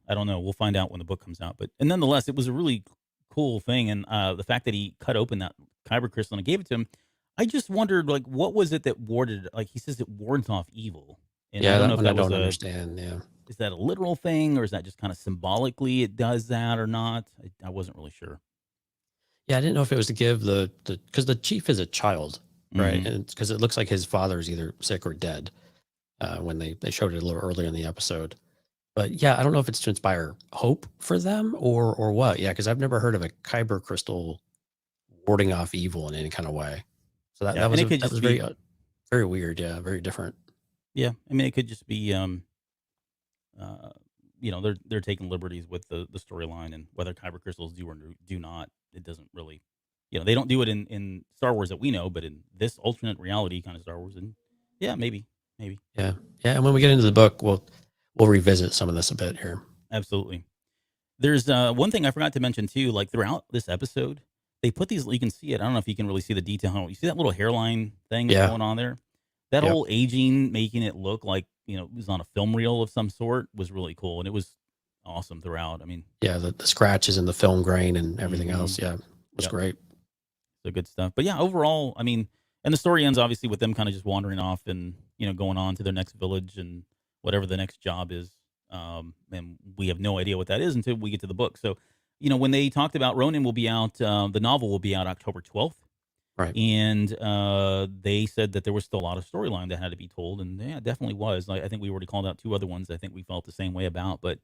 don't know. We'll find out when the book comes out. And nonetheless, it was a really cool thing. And the fact that he cut open that kyber crystal and gave it to him, I just wondered, like, what was it that warded? Like, he says it wards off evil. And I don't know if that was understand. Yeah, is that a literal thing, or is that just kind of symbolically it does that or not? I wasn't really sure. Yeah, I didn't know if it was to give because the chief is a child, right? Mhm. And because it looks like his father is either sick or dead when they showed it a little earlier in the episode. But yeah, I don't know if it's to inspire hope for them or what. Yeah, because I've never heard of a kyber crystal warding off evil in any kind of way. So that was very very weird. Yeah, very different. Yeah, I mean, it could just be they're taking liberties with the storyline, and whether kyber crystals do or do not, it doesn't really, they don't do it in Star Wars that we know, but in this alternate reality kind of Star Wars, and Yeah, maybe. Yeah. And when we get into the book, we'll revisit some of this a bit here. Absolutely. There's one thing I forgot to mention too. Like throughout this episode, they put these. You can see it. I don't know if you can really see the detail. You see that little hairline thing Yeah. going on there. That Yep. whole aging, making it look like it was on a film reel of some sort, was really cool, and it was awesome throughout. I mean, Yeah, the scratches and the film grain and everything Mhm. else. Yeah, it was Yep. great. So good stuff. But yeah, overall, I mean, and the story ends obviously with them kind of just wandering off and going on to their next village and whatever the next job is. And we have no idea what that is until we get to the book. So, when they talked about Ronin will be out, the novel will be out October 12th. Right. And they said that there was still a lot of storyline that had to be told, and yeah, it definitely was. I think we already called out two other ones. I think we felt the same way about, but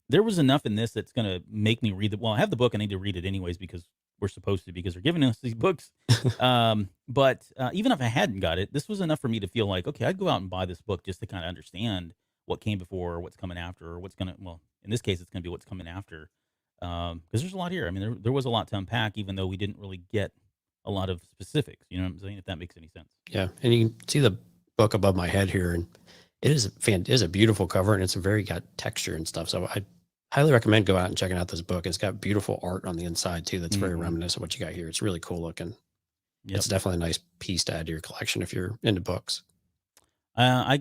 there was enough in this that's going to make me read it. Well, I have the book. I need to read it anyways because we're supposed to, because they're giving us these books. But even if I hadn't got it, this was enough for me to feel like, okay, I'd go out and buy this book just to kind of understand what came before, or what's coming after, or what's going to. Well, in this case, it's going to be what's coming after, because there's a lot here. I mean, there was a lot to unpack, even though we didn't really get a lot of specifics. You know what I'm saying? If that makes any sense. Yeah, and you can see the book above my head here, and it is a beautiful cover, and it's very got texture and stuff. So I highly recommend go out and checking out this book. It's got beautiful art on the inside too. That's very Mhm. reminiscent of what you got here. It's really cool looking. Yep. It's definitely a nice piece to add to your collection if you're into books. I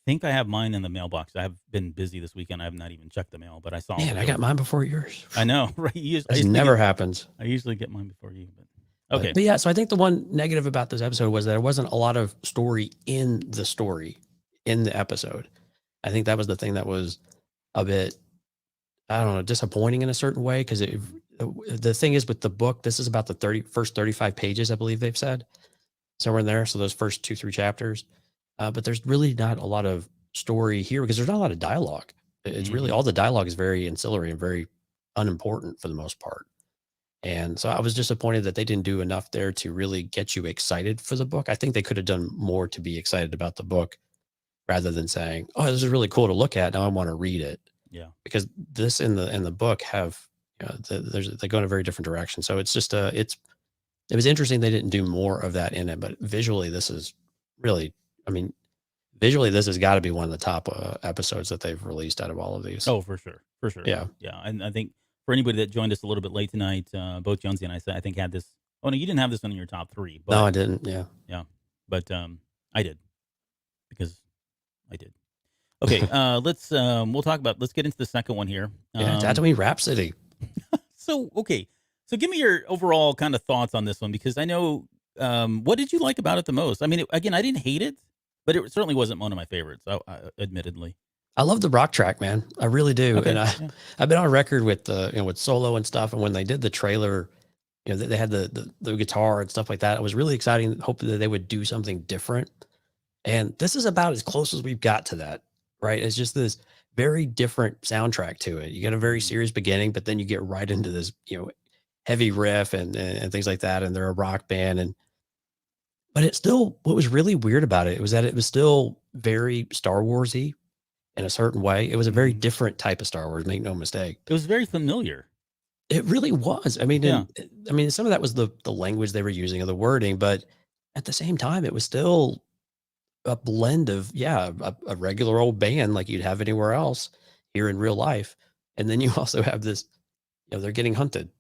think I have mine in the mailbox. I've been busy this weekend. I have not even checked the mail, but I saw. Man, I got mine before yours. I know, right? This never happens. I usually get mine before you, but okay. But yeah, so I think the one negative about this episode was that there wasn't a lot of story in the episode. I think that was the thing that was a bit, I don't know, disappointing in a certain way, because the thing is with the book, this is about the first 35 pages, I believe they've said, somewhere in there. So those first 2-3 chapters, but there's really not a lot of story here because there's not a lot of dialogue. It's really, all the dialogue is very ancillary and very unimportant for the most part. And so I was disappointed that they didn't do enough there to really get you excited for the book. I think they could have done more to be excited about the book rather than saying, "Oh, this is really cool to look at. Now I want to read it." Yeah. Because this in the book have, they go in a very different direction. So it's just it was interesting they didn't do more of that in it, but visually this is really, I mean, visually this has got to be one of the top episodes that they've released out of all of these. Oh, for sure. Yeah. And I think for anybody that joined us a little bit late tonight, both Jonesy and I think had this. Oh no, you didn't have this one in your top 3. But, No, I didn't. Yeah. But I did, because I did. Okay, let's get into the second one here. Yeah, Tatooine Rhapsody. So give me your overall kind of thoughts on this one, because I know, what did you like about it the most? I mean, again, I didn't hate it, but it certainly wasn't one of my favorites, admittedly. I love the rock track, man. I really do. Okay, And I've been on record with with Solo and stuff. And when they did the trailer, they had the guitar and stuff like that. It was really exciting, hoping that they would do something different. And this is about as close as we've got to that, right? It's just this very different soundtrack to it. You get a very serious beginning, but then you get right into this, heavy riff and things like that. And they're a rock band. But it's still, what was really weird about it was that it was still very Star Wars-y in a certain way. It was a very different type of Star Wars, make no mistake. It was very familiar. It really was. I mean, Yeah. Some of that was the language they were using or the wording, but at the same time, it was still a blend of, a regular old band like you'd have anywhere else here in real life. And then you also have this, they're getting hunted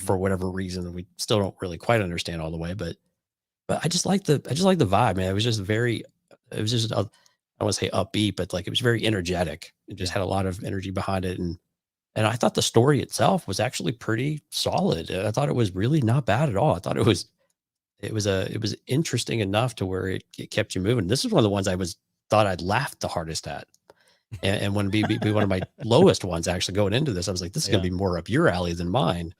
for whatever reason. We still don't really quite understand all the way, but I just like the vibe, man. It was just I want to say upbeat, but like it was very energetic. It just had a lot of energy behind it. And I thought the story itself was actually pretty solid. I thought it was really not bad at all. I thought it was interesting enough to where it kept you moving. This is one of the ones thought I'd laughed the hardest at. And when be one of my lowest ones actually going into this, I was like, this is going to be more up your alley than mine.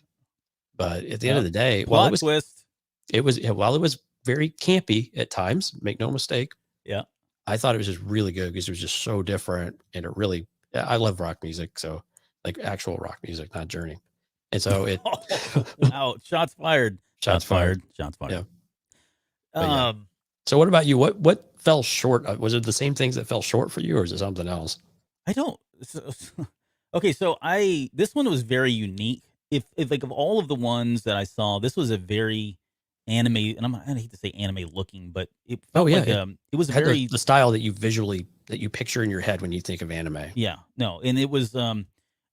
But at the end of the day, while it was very campy at times, make no mistake. Yeah. I thought it was just really good because it was just so different. And it really, I love rock music. So like actual rock music, not Journey. And so it, wow, shots fired. Shots fired. Yeah. So what about you? What fell short? Was it the same things that fell short for you, or is it something else? I don't. Okay, so this one was very unique. If like of all of the ones that I saw, this was a very anime, and I hate to say anime looking, but it Oh felt yeah, like it was had very the style that you picture in your head when you think of anime. yeah, no, and it was and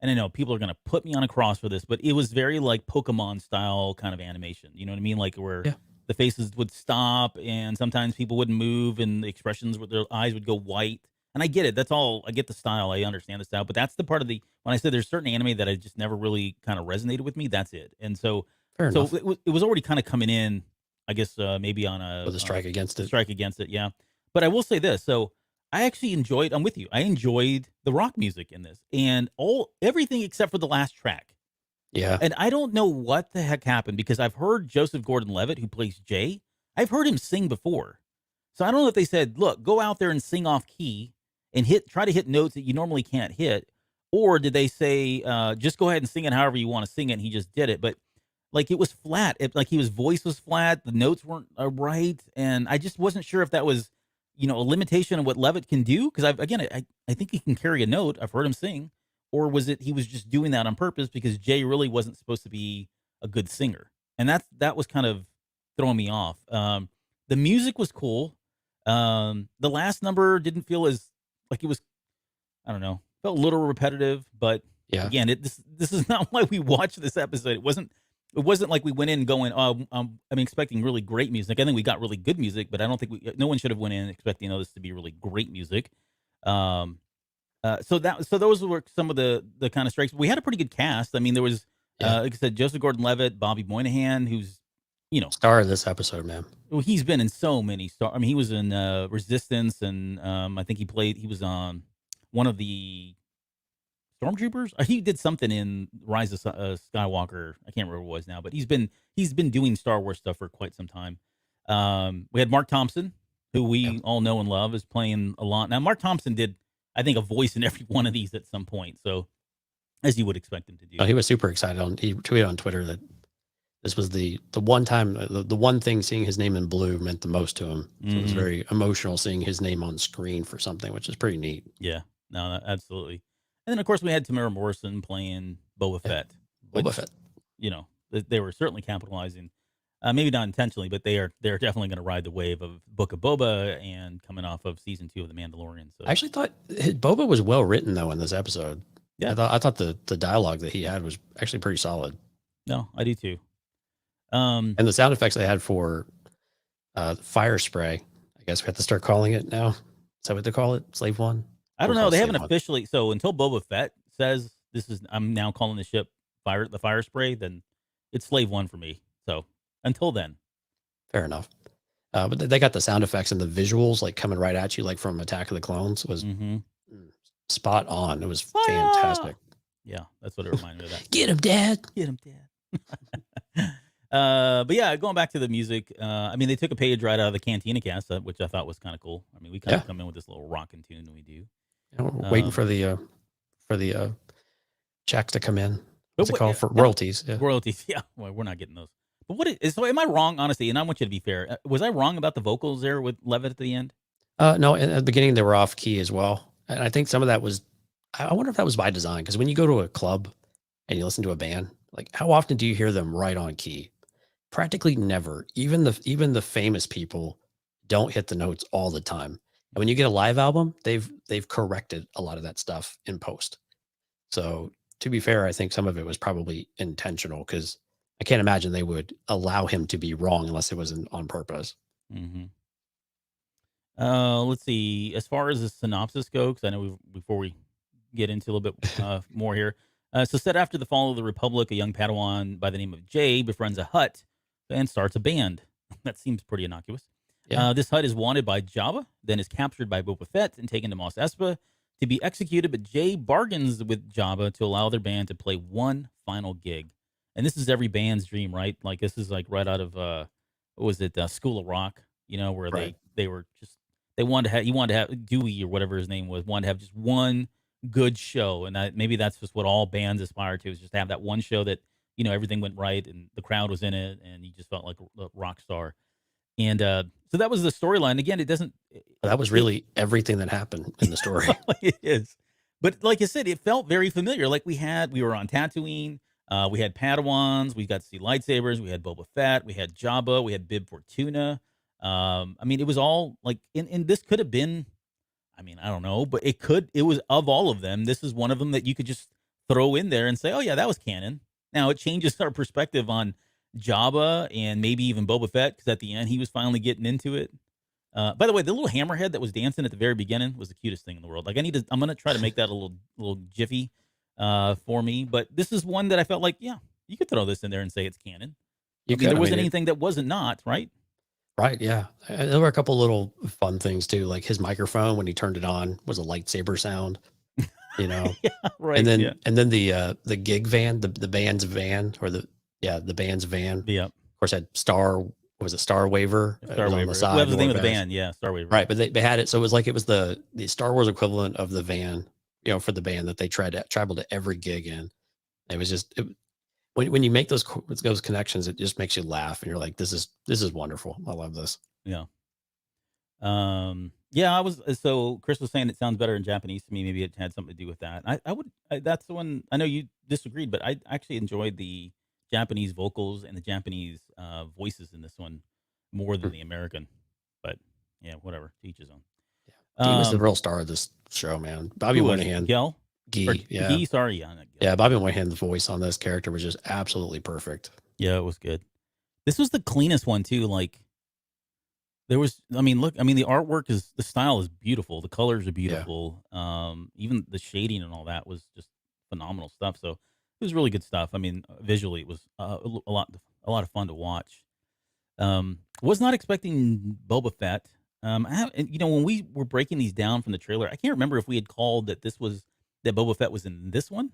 I know people are gonna put me on a cross for this, but it was very like Pokemon style kind of animation. You know what I mean? Like where Yeah. the faces would stop and sometimes people wouldn't move and the expressions with their eyes would go white. And I get it. That's all. I get the style. I understand the style. But that's the part of the when I said there's certain anime that I just never really kind of resonated with me. That's it. And so Fair enough. it was already kind of coming in. I guess maybe on With a strike against a it. strike against it. Yeah. But I will say this. So I actually enjoyed. I'm with you. I enjoyed the rock music in this and everything except for the last track. Yeah. And I don't know what the heck happened because I've heard Joseph Gordon-Levitt, who plays Jay, I've heard him sing before. So I don't know if they said, "Look, go out there and sing off key and try to hit notes that you normally can't hit," or did they say, "Just go ahead and sing it however you want to sing it," and he just did it. But like it was flat, like his voice was flat, the notes weren't right, and I just wasn't sure if that was, a limitation of what Levitt can do. Because I think he can carry a note. I've heard him sing, or was it he was just doing that on purpose because Jay really wasn't supposed to be a good singer, and that was kind of throwing me off. The music was cool. The last number didn't feel as like it was. I don't know. Felt a little repetitive, but Yeah. again, this is not why we watched this episode. It wasn't like we went in going, "Oh, I'm expecting really great music." I think we got really good music, but I don't think no one should have went in expecting this to be really great music. Um, so those were some of the kind of strikes. We had a pretty good cast. I mean, there was Yeah. like I said, Joseph Gordon-Levitt, Bobby Moynihan, who's Star of this episode, man. well, he's been in so many star. I mean, he was in Resistance, and I think he was on one of the Stormtroopers. He did something in Rise of Skywalker. I can't remember what it was now, but he's been doing Star Wars stuff for quite some time. We had Mark Thompson, who we all know and love, is playing a lot. Now, Mark Thompson did, I think, a voice in every one of these at some point. So, as you would expect him to do. Oh, he was super excited. He tweeted on Twitter that this was the one time, the one thing seeing his name in blue meant the most to him. So it was very emotional seeing his name on screen for something, which is pretty neat. Yeah, no, absolutely. And then, of course, we had Tamara Morrison playing Boba Fett. Boba Fett. They were certainly capitalizing, maybe not intentionally, but they're definitely going to ride the wave of Book of Boba and coming off of season 2 of The Mandalorian. So I actually thought Boba was well written though in this episode. Yeah, I thought the dialogue that he had was actually pretty solid. No, I do too. And the sound effects they had for fire spray, I guess we have to start calling it now. Is that what they call it? Slave One? I don't know. They haven't Slave One. officially. So until Boba Fett says I'm now calling the ship the fire spray, then it's Slave One for me. So until then, fair enough. But they got the sound effects and the visuals like coming right at you, like from Attack of the Clones, was spot on. It was fantastic. Yeah, that's what it reminded me of. That. Get him, Dad. Get him, Dad. But yeah, going back to the music, I mean, they took a page right out of the Cantina cast, which I thought was kind of cool. I mean, we kind of come in with this little rockin' tune that we do. We're waiting for the checks to come in. What's it called? For royalties. Yeah. Royalties, yeah. Well, we're not getting those. But so am I wrong, honestly? And I want you to be fair. Was I wrong about the vocals there with Levitt at the end? No, at the beginning they were off key as well. And I think some of that was, I wonder if that was by design. Because when you go to a club and you listen to a band, like how often do you hear them right on key? Practically never. Even the famous people don't hit the notes all the time. And when you get a live album, they've corrected a lot of that stuff in post. So to be fair, I think some of it was probably intentional because I can't imagine they would allow him to be wrong unless it was on purpose. Mm-hmm. Let's see. As far as the synopsis goes, because I know before we get into a little bit more here. So set after the fall of the Republic, a young Padawan by the name of Jay befriends a Hutt and starts a band. That seems pretty innocuous. Yeah. This Hutt is wanted by Jabba, then is captured by Boba Fett and taken to Mos Espa to be executed, but Jay bargains with Jabba to allow their band to play one final gig. And this is every band's dream, right? Like this is like right out of what was it, School of Rock? Where Right. they wanted to have Dewey or whatever his name was, wanted to have just one good show, and maybe that's just what all bands aspire to, is just have that one show that everything went right and the crowd was in it and you just felt like a rock star. And so that was the storyline. Again, it doesn't. That was really everything that happened in the story. It is, but like I said, it felt very familiar. Like we were on Tatooine. We had Padawans. We got to see lightsabers. We had Boba Fett. We had Jabba. We had Bib Fortuna. I mean, it was all like, and this could have been, I mean, I don't know, but it was of all of them. This is one of them that you could just throw in there and say, oh, yeah, that was canon. Now, it changes our perspective on Jabba and maybe even Boba Fett, because at the end, he was finally getting into it. By the way, the little hammerhead that was dancing at the very beginning was the cutest thing in the world. Like, I'm gonna try to make that a little jiffy for me. But this is one that I felt like, yeah, you could throw this in there and say it's canon. There wasn't anything that wasn't not, right? Right, yeah. There were a couple little fun things too, like his microphone when he turned it on was a lightsaber sound, you know. Yeah, right. And then yeah. the gig van, the band's van, or the band's van. Yeah. Of course, had Star Waver. Star Waver. On the side. That was the name of the band. Yeah, Star Waver. Right, but they had it, so it was like it was the Star Wars equivalent of the van, you know, for the band that they traveled to every gig in. It was just when you make those connections, it just makes you laugh, and you're like, this is wonderful. I love this. Yeah. Yeah, so Chris was saying it sounds better in Japanese to me. Maybe it had something to do with that. That's the one, I know you disagreed, but I actually enjoyed the Japanese vocals and the Japanese voices in this one more than the American. But yeah, whatever. To each his own. Yeah. He was the real star of this show, man. Bobby Moynihan. Guy, sorry. Yeah, Bobby Moynihan's voice on this character was just absolutely perfect. Yeah, it was good. This was the cleanest one too. Like, there was, the artwork the style is beautiful. The colors are beautiful. Yeah. Even the shading and all that was just phenomenal stuff. So it was really good stuff. I mean, visually it was a lot of fun to watch. Was not expecting Boba Fett. When we were breaking these down from the trailer, I can't remember if we had called that that Boba Fett was in this one.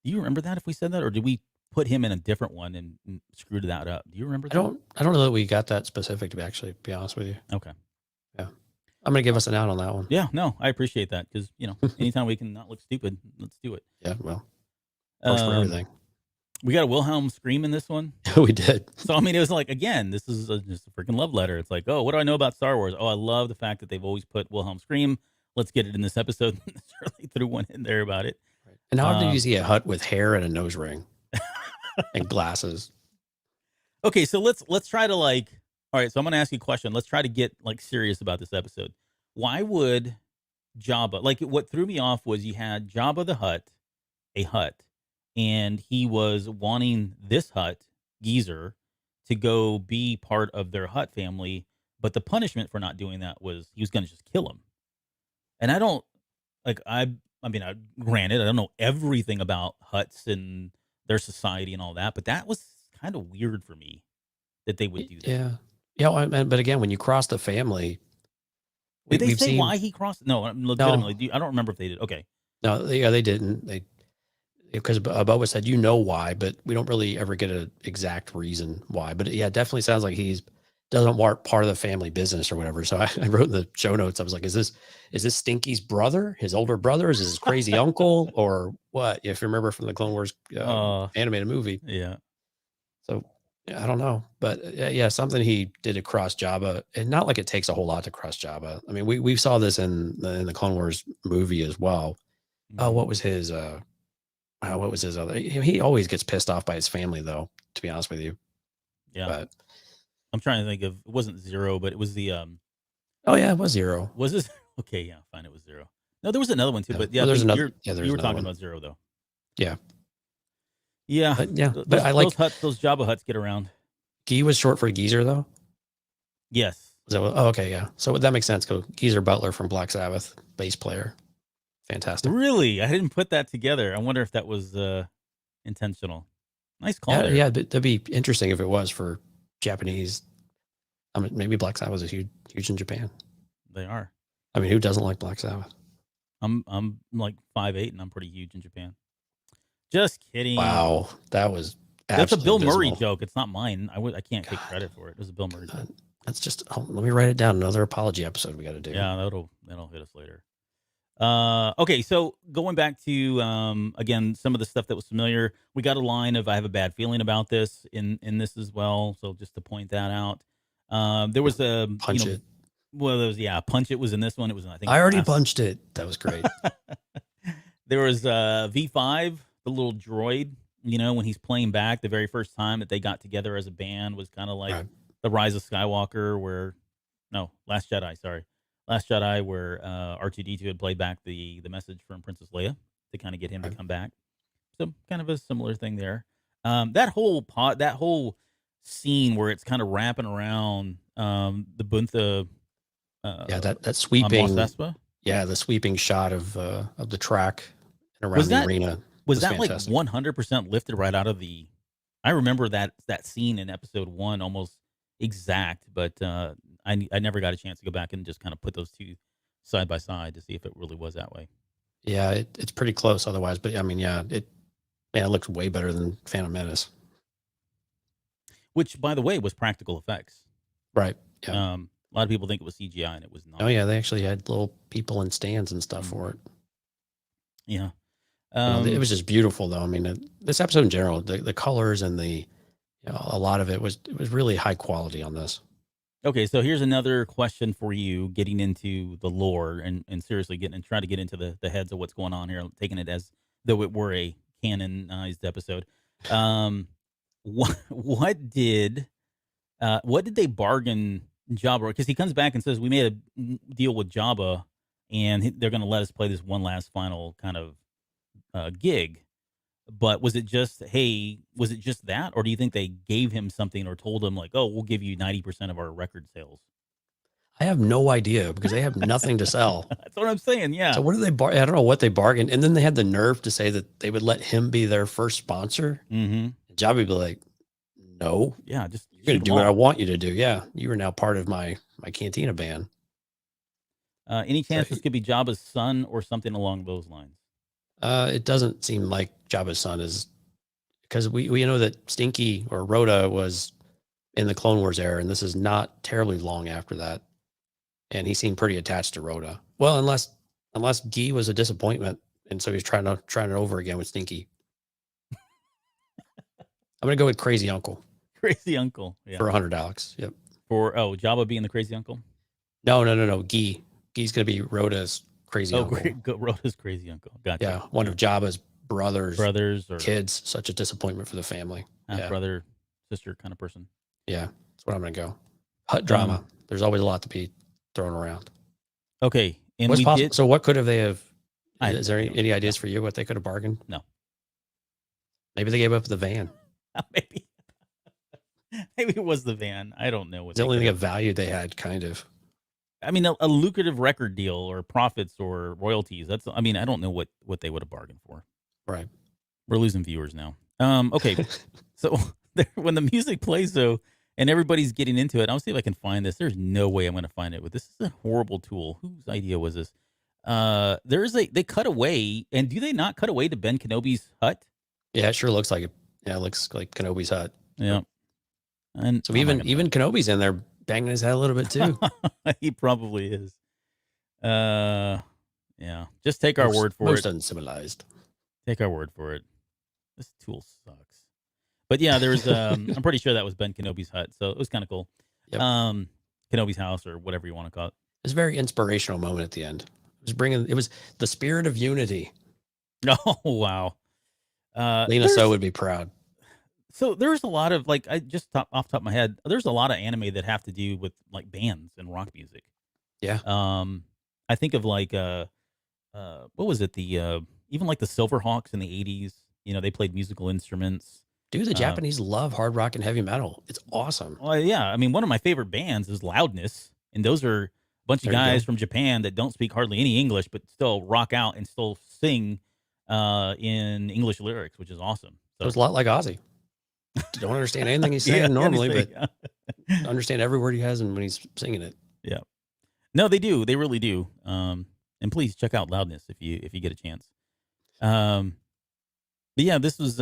Do you remember that if we said that, or did we put him in a different one and screwed that up? Do you remember that? I don't know that we got that specific, to be honest with you. Okay. Yeah. I'm going to give us an out on that one. Yeah, no, I appreciate that, because, anytime we can not look stupid, let's do it. Yeah, well, works for everything. We got a Wilhelm scream in this one. We did. So, it was like, again, this is just a freaking love letter. It's like, oh, what do I know about Star Wars? Oh, I love the fact that they've always put Wilhelm scream. Let's get it in this episode. Certainly threw one in there about it. Right. And how did you see a hut with hair and a nose ring and glasses? Okay, so let's try to all right, so I'm going to ask you a question. Let's try to get serious about this episode. Why would Jabba, what threw me off was you had Jabba the Hutt, a hut, and he was wanting this hut, Geezer, to go be part of their Hutt family, but the punishment for not doing that was he was going to just kill him. And I don't, granted, I don't know everything about Hutts and their society and all that, but that was kind of weird for me that they would do that. Yeah. Yeah, but again, when you cross the family... Did they say why he crossed? No, legitimately. I don't remember if they did. Okay. No, they didn't. Because Boba said, why, but we don't really ever get an exact reason why. But yeah, it definitely sounds like he doesn't want part of the family business or whatever. So I wrote in the show notes, I was like, is this Stinky's brother, his older brother? Is this his crazy uncle or what? If you remember from the Clone Wars animated movie. Yeah. So I don't know. But yeah, something he did across Jabba. And not like it takes a whole lot to cross Jabba. I mean, we saw this in the Clone Wars movie as well. Oh, what was his other? He always gets pissed off by his family, though, to be honest with you. Yeah. But I'm trying to think of, it wasn't Zero, but it was the oh yeah, it was Zero. Was this okay? Yeah, fine, it was Zero. No, there was another one too, but yeah, there's another. Yeah, you were talking about Zero though. Yeah. Yeah. But I like those Jabba Hutts get around. Gee was short for Geezer though. Yes. Okay, yeah. So that makes sense. Geezer Butler from Black Sabbath, bass player. Fantastic. Really? I didn't put that together. I wonder if that was intentional. Nice call there. Yeah, that'd be interesting if it was for Japanese. I mean, maybe Black Sabbath is huge in Japan. They are. I mean, who doesn't like Black Sabbath? I'm like 5'8" and I'm pretty huge in Japan. Just kidding. Wow, that's a Bill Murray joke. It's not mine. I can't take credit for it. It was a Bill Murray joke. That's just. Let me write it down. Another apology episode we got to do. Yeah, that'll hit us later. Okay, so going back to again some of the stuff that was familiar, we got a line of "I have a bad feeling about this" in this as well. So just to point that out, there was a punch it. Well, there was punch it was in this one. It was I think I already punched it. That was great. There was V5, the little droid when he's playing back the very first time that they got together as a band was kind of like Right. the Rise of Skywalker, where no, Last Jedi, sorry, Last Jedi, where R2D2 had played back the message from Princess Leia to kind of get him to Right. come back. So kind of a similar thing there. That whole scene where it's kind of wrapping around the Buntha Yeah, that on Mos sweeping, Espa. the sweeping shot of the track and around Was the that arena was was that like fantastic. 100% lifted right out of the? I remember that scene in episode 1 almost exact, but I never got a chance to go back and just kind of put those two side by side to see if it really was that way. Yeah, it's pretty close otherwise, but I mean, it looks way better than Phantom Menace. Which, by the way, was practical effects. Right. Yeah. A lot of people think it was CGI, and it was not. Oh yeah, they actually had little people in stands and stuff for it. Yeah. It was just beautiful, though. I mean, this episode in general, the colors and a lot of it was really high quality on this. Okay, so here's another question for you, getting into the lore and seriously trying to get into the heads of what's going on here, taking it as though it were a canonized episode. What did they bargain Jabba? Because he comes back and says we made a deal with Jabba, and they're going to let us play this one last final kind of gig. But was it just that, or do you think they gave him something or told him like, oh, we'll give you 90% of our record sales? I have no idea because they have nothing to sell. That's what I'm saying. Yeah. So what did they I don't know what they bargained, and then they had the nerve to say that they would let him be their first sponsor. Mm-hmm. Jabba would be like, "No, yeah, just you're going to do what I want you to do. Yeah, you are now part of my Cantina band." Any chance this could be Jabba's son or something along those lines? It doesn't seem like Jabba's son is, because we know that Stinky or Rhoda was in the Clone Wars era, and this is not terribly long after that. And he seemed pretty attached to Rhoda. Well, unless Guy was a disappointment, and so he's trying it over again with Stinky. I'm gonna go with Crazy Uncle. Crazy Uncle, yeah. For $100. Yep. For Jabba being the Crazy Uncle? No. Guy. Guy's gonna be Rhoda's Crazy Uncle. Rhoda's Crazy Uncle. Gotcha. Yeah, one of Jabba's brothers or kids. Such a disappointment for the family. Brother, sister kind of person. Yeah, that's what I'm gonna go. Hut drama. There's always a lot to be thrown around. Okay, and So what could they have? Is there any ideas no. for you what they could have bargained? No. Maybe they gave up the van. Maybe it was the van. I don't know. It's the only thing of value they had, kind of. I mean, a lucrative record deal or profits or royalties. I don't know what they would have bargained for. Right. We're losing viewers now. Okay. So when the music plays though, and everybody's getting into it, I'll see if I can find this. There's no way I'm going to find it. But this is a horrible tool. Whose idea was this? They cut away, and do they not cut away to Ben Kenobi's hut? Yeah, it sure looks like it. Yeah, it looks like Kenobi's hut. Yeah. And so even Kenobi's in there banging his head a little bit too. He probably is. Yeah. Just take our word for it. Most uncivilized. Take our word for it. This tool sucks. But yeah, there's I'm pretty sure that was Ben Kenobi's hut, so it was kind of cool. Yep. Kenobi's house or whatever you want to call it. It was a very inspirational moment at the end. It was the spirit of unity. Oh wow. Lena So would be proud. So there's a lot of like, I just off the top of my head, there's a lot of anime that have to do with like bands and rock music. Yeah. I think of like what was it? Even like the Silverhawks in the 80s, they played musical instruments. Dude, the Japanese love hard rock and heavy metal. It's awesome. Well, yeah. I mean, one of my favorite bands is Loudness, and those are a bunch of guys from Japan that don't speak hardly any English, but still rock out and still sing in English lyrics, which is awesome. So it's a lot like Ozzy. Don't understand anything he's saying normally, but understand every word he has and when he's singing it. Yeah. No, they do. They really do. And please check out Loudness if you get a chance. But yeah, this was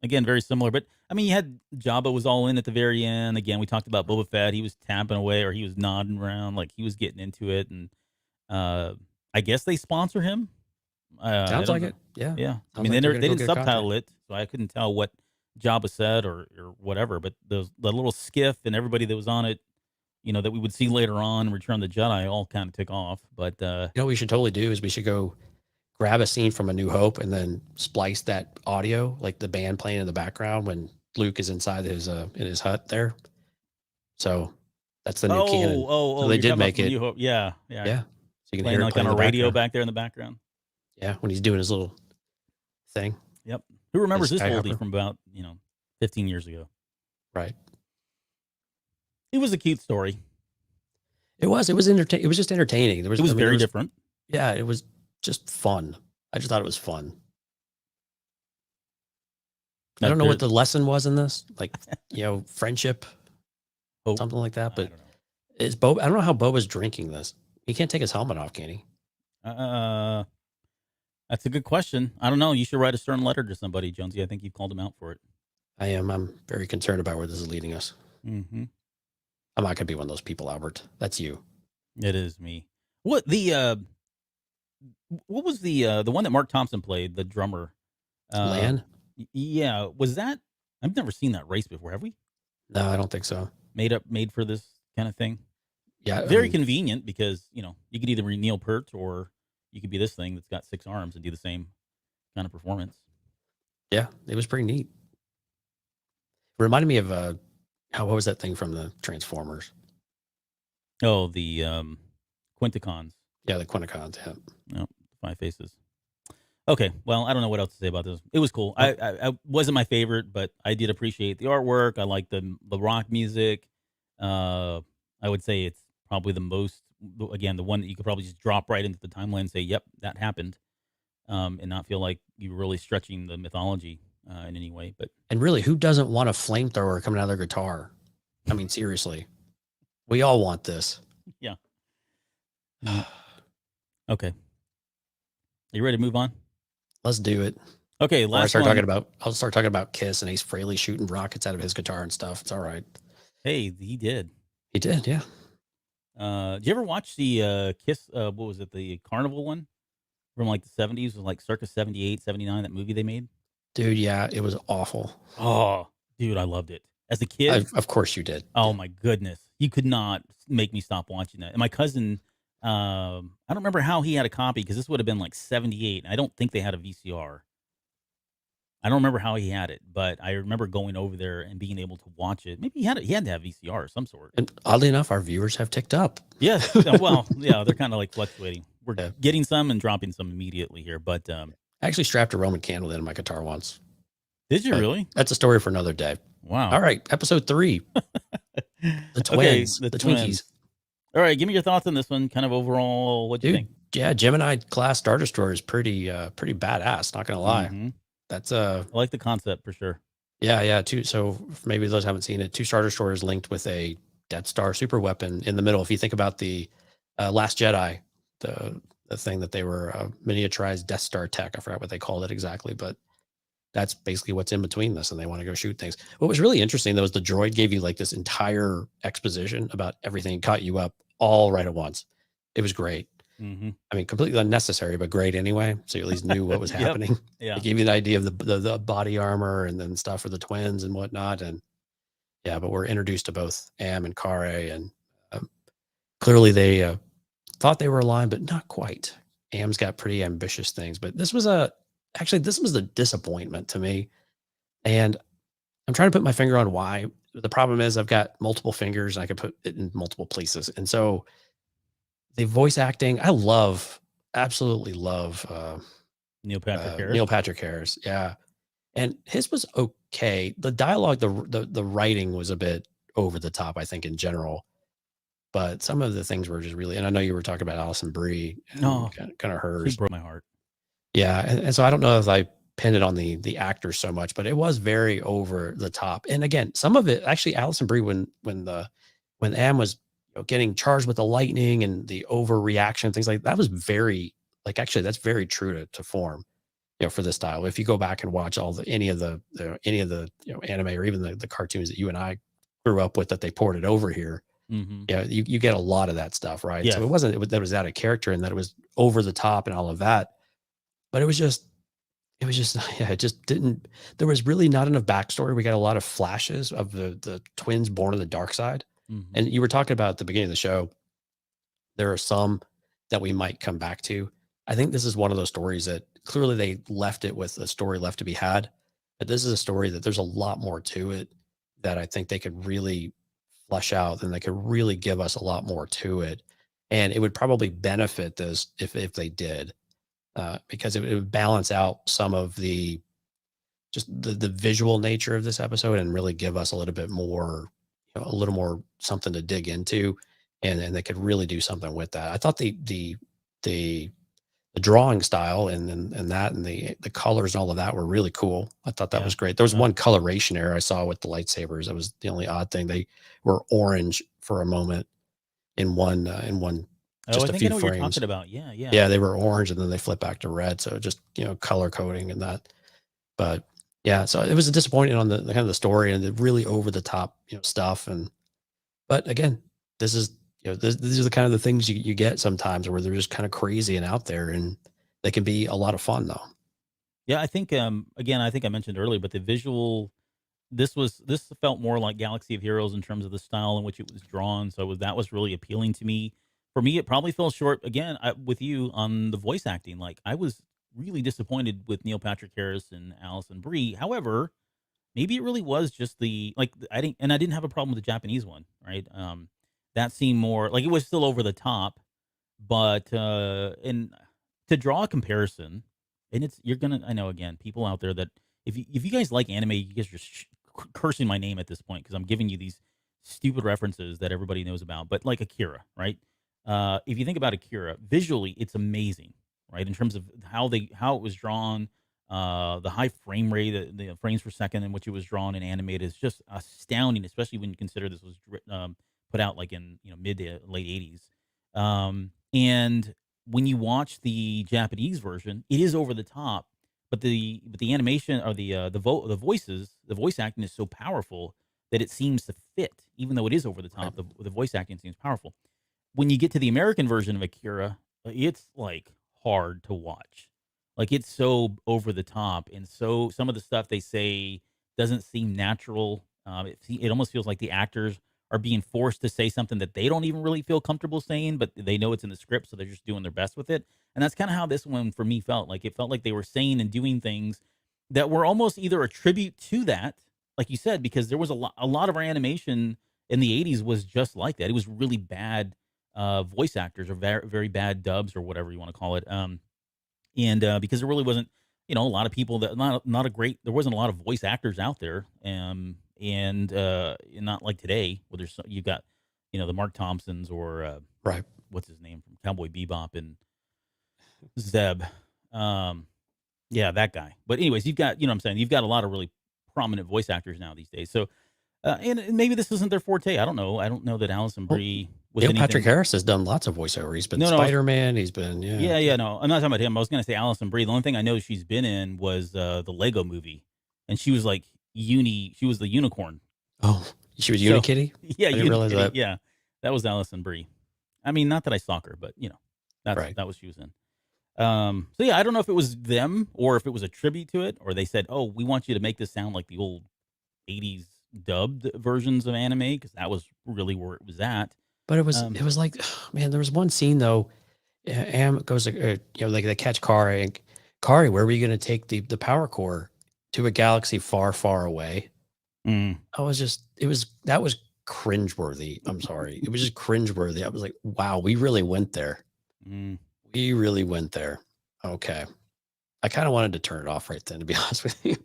again very similar. But I mean, you had Jabba was all in at the very end. Again, we talked about Boba Fett. He was tapping away, or he was nodding around like he was getting into it. And I guess they sponsor him. Sounds like it. Yeah. Yeah. I mean, they didn't subtitle it, so I couldn't tell what Jabba said or whatever. But the little skiff and everybody that was on it, that we would see later on in Return of the Jedi all kind of took off. But what we should totally do is we should go grab a scene from A New Hope and then splice that audio, like the band playing in the background when Luke is inside his in his hut there. So that's the new canon. So they you're did talking about make from it. New Hope. Yeah. Yeah. So you can Playing hear it like playing on in a the radio background. back there in the background. Yeah, when he's doing his little thing. Yep. Who remembers His this oldie skyhopper. from about 15 years ago? Right. It was a cute story. It was entertaining. It was just entertaining. There was It was I mean, very different. Yeah, it was just fun. I just thought it was fun. I don't know what the lesson was in this, like friendship, Hope. something like that. I But don't know. is Boba? I don't know how Boba's drinking this. He can't take his helmet off, can he? That's a good question. I don't know. You should write a stern letter to somebody, Jonesy. I think you've called him out for it. I am. I'm very concerned about where this is leading us. Mm-hmm. I'm not gonna be one of those people, Albert. That's you. It is me. What was the one that Mark Thompson played, the drummer? Lan? Yeah, was that? I've never seen that race before. Have we? No, I don't think so. Made for this kind of thing. Yeah, Very convenient because you could either be Neil Peart or you could be this thing that's got 6 arms and do the same kind of performance. Yeah, it was pretty neat. It reminded me of what was that thing from the Transformers? Oh, the Quinticons. Yeah, the Quinticons. Yeah. No, 5 faces. Okay, well, I don't know what else to say about this. It was cool. I wasn't my favorite, but I did appreciate the artwork. I like the rock music. I would say it's probably the most, again, the one that you could probably just drop right into the timeline and say, yep, that happened, and not feel like you're really stretching the mythology in any way. And really, who doesn't want a flamethrower coming out of their guitar? I mean, seriously, we all want this. Yeah. Okay. Are you ready to move on? Let's do it. Okay, I'll start talking about Kiss and Ace Frehley shooting rockets out of his guitar and stuff. It's all right. Hey, he did. He did, yeah. Did you ever watch the Kiss? What was it? The Carnival one from like the 70s? It was like circa 78, 79, that movie they made. Dude, yeah, it was awful. Oh, dude, I loved it. As a kid. Of course you did. Oh, my goodness. You could not make me stop watching that. And my cousin, I don't remember how he had a copy because this would have been like 78. And I don't think they had a VCR. I don't remember how he had it, but I remember going over there and being able to watch it. Maybe he had to have VCR of some sort. And oddly enough, our viewers have ticked up. Yes. Well, yeah, they're kind of like fluctuating. We're getting some and dropping some immediately here, but I actually strapped a Roman candle into my guitar once. Did you really? That's a story for another day. Wow. All right, episode 3. The twins, okay, the Twinkies. All right, give me your thoughts on this one. Kind of overall, what do you think? Yeah, Gemini class Star Destroyer is pretty badass. Not gonna lie. Mm-hmm. That's I like the concept for sure. Yeah. So maybe those haven't seen it. 2 Star Destroyers linked with a Death Star super weapon in the middle. If you think about the Last Jedi, the thing that they were miniaturized Death Star tech. I forgot what they called it exactly, but that's basically what's in between this, and they want to go shoot things. What was really interesting though is the droid gave you like this entire exposition about everything, caught you up all right at once. It was great. Mm-hmm. I mean, completely unnecessary, but great anyway. So you at least knew what was happening. Yeah. It gave you the idea of the body armor and then stuff for the twins and whatnot. And yeah, but we're introduced to both Am and Kare, and clearly they thought they were aligned, but not quite. Am's got pretty ambitious things, but this was the disappointment to me. And I'm trying to put my finger on why. The problem is I've got multiple fingers and I could put it in multiple places. And so the voice acting, I absolutely love Neil Patrick Harris. Neil Patrick Harris, yeah. And his was okay. The dialogue, the writing was a bit over the top, I think, in general. But some of the things were just really, and I know you were talking about Alison Brie. No, kind of hers. She broke my heart. Yeah, and so I don't know if I pinned it on the actors so much, but it was very over the top. And again, some of it actually, Alison Brie, when Am was getting charged with the lightning and the overreaction, things like that was very actually that's very true to form, for this style. If you go back and watch any of the anime or even the cartoons that you and I grew up with that they ported over here, you get a lot of that stuff, right? Yes. So it wasn't that it was out of character and that it was over the top and all of that, but it was just it just didn't. There was really not enough backstory. We got a lot of flashes of the twins born of the dark side. Mm-hmm. And you were talking about at the beginning of the show, there are some that we might come back to. I think this is one of those stories that clearly they left it with a story left to be had. But this is a story that there's a lot more to it that I think they could really flesh out, and they could really give us a lot more to it. And it would probably benefit this if they did, because it would balance out some of the just the visual nature of this episode and really give us a little bit more, a little more something to dig into, and they could really do something with that. I thought the drawing style and that and the colors and all of that were really cool. I thought that Yeah. was great. There was one coloration error I saw with the lightsabers. That was the only odd thing. They were orange for a moment in one just I a think few I know what you're frames. talking about. Yeah, yeah. Yeah, they were orange and then they flip back to red. So just, color coding and that. But yeah, so it was a disappointing on the kind of the story and the really over the top, stuff. But again, this is, these are the kind of the things you get sometimes where they're just kind of crazy and out there, and they can be a lot of fun though. Yeah, I think again, I think I mentioned earlier, but the visual this felt more like Galaxy of Heroes in terms of the style in which it was drawn. So that was really appealing to me. For me, it probably fell short again with you on the voice acting. Like I was really disappointed with Neil Patrick Harris and Alison Brie. However, maybe it really was just I didn't have a problem with the Japanese one, right? That seemed more like it was still over the top, but and to draw a comparison, and I know again people out there that if you guys like anime, you guys are just cursing my name at this point because I'm giving you these stupid references that everybody knows about. But like Akira, right? If you think about Akira visually, it's amazing, right? In terms of how it was drawn, the high frame rate, the frames per second in which it was drawn and animated is just astounding, especially when you consider this was put out like in mid to late '80s. And when you watch the Japanese version, it is over the top, but the animation or the voice acting is so powerful that it seems to fit, even though it is over the Right. top. The voice acting seems powerful. When you get to the American version of Akira, it's like hard to watch. Like it's so over the top, and so some of the stuff they say doesn't seem natural. It almost feels like the actors are being forced to say something that they don't even really feel comfortable saying, but they know it's in the script, so they're just doing their best with it. And that's kind of how this one for me felt. Like it felt like they were saying and doing things that were almost either a tribute to that, like you said, because there was a lot of our animation in the '80s was just like that. It was really bad voice actors or very very bad dubs or whatever you want to call it. And because there really wasn't, a lot of people that not a great. There wasn't a lot of voice actors out there. And not like today where you got the Mark Thompsons or Right. what's his name from Cowboy Bebop and Zeb. Yeah, that guy. But anyways, you've got what I'm saying. You've got a lot of really prominent voice actors now these days. So and maybe this isn't their forte. I don't know. I don't know that Alison Well, Brie was Neil anything. Patrick Harris has done lots of voiceover. He's been No, Spider-Man. He's been, yeah. No, I'm not talking about him. I was going to say Alison Brie. The only thing I know she's been in was the Lego Movie, and she was like She was the unicorn. Oh, she was So Unikitty? yeah, I didn't realize Unikitty. that. Yeah, that was Alison Brie. I mean, not that I stalk her, but Right. that was she was in. So yeah, I don't know if it was them or if it was a tribute to it, or they said, "Oh, we want you to make this sound like the old '80s dubbed versions of anime," because that was really where it was at. But it was like, man, there was one scene though. Am goes, like they catch Kari, and Kari, where were you going to take the power core to a galaxy far, far away? Mm. That was cringeworthy. I'm sorry. It was just cringeworthy. I was like, wow, we really went there. Mm. We really went there. Okay. I kind of wanted to turn it off right then, to be honest with you.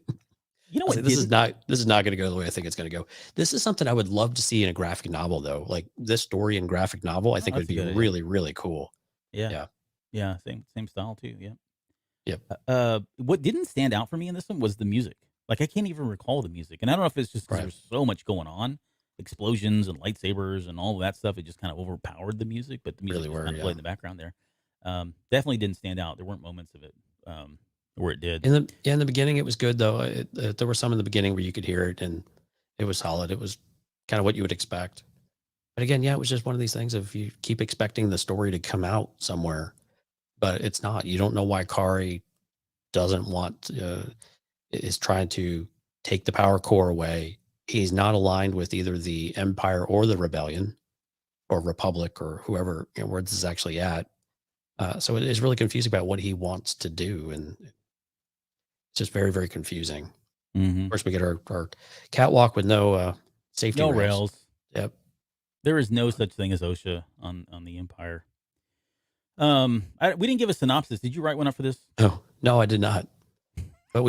You know I was what? like, this is not going to go the way I think it's going to go. This is something I would love to see in a graphic novel, though. Like this story and graphic novel, I think would That's a be good idea. really, really cool. Yeah. Yeah. Same style too. Yeah. Yep. What didn't stand out for me in this one was the music. Like I can't even recall the music, and I don't know if it's just because Right. there's so much going on, explosions and lightsabers and all of that stuff. It just kind of overpowered the music, but the music Really just were, kind of yeah. played in the background there. Definitely didn't stand out. There weren't moments of it where it did. In the beginning, it was good though. There were some in the beginning where you could hear it, and it was solid. It was kind of what you would expect. But again, yeah, it was just one of these things of you keep expecting the story to come out somewhere, but it's not. You don't know why Kari doesn't want is trying to take the power core away. He's not aligned with either the Empire or the Rebellion or Republic or whoever, where this is actually at. So it is really confusing about what he wants to do, and it's just very, very confusing. Mm-hmm. Of course, we get our catwalk with no safety No rails. rails. Yep. There is no such thing as OSHA on the Empire. We didn't give a synopsis. Did you write one up for this? Oh no, I did not. But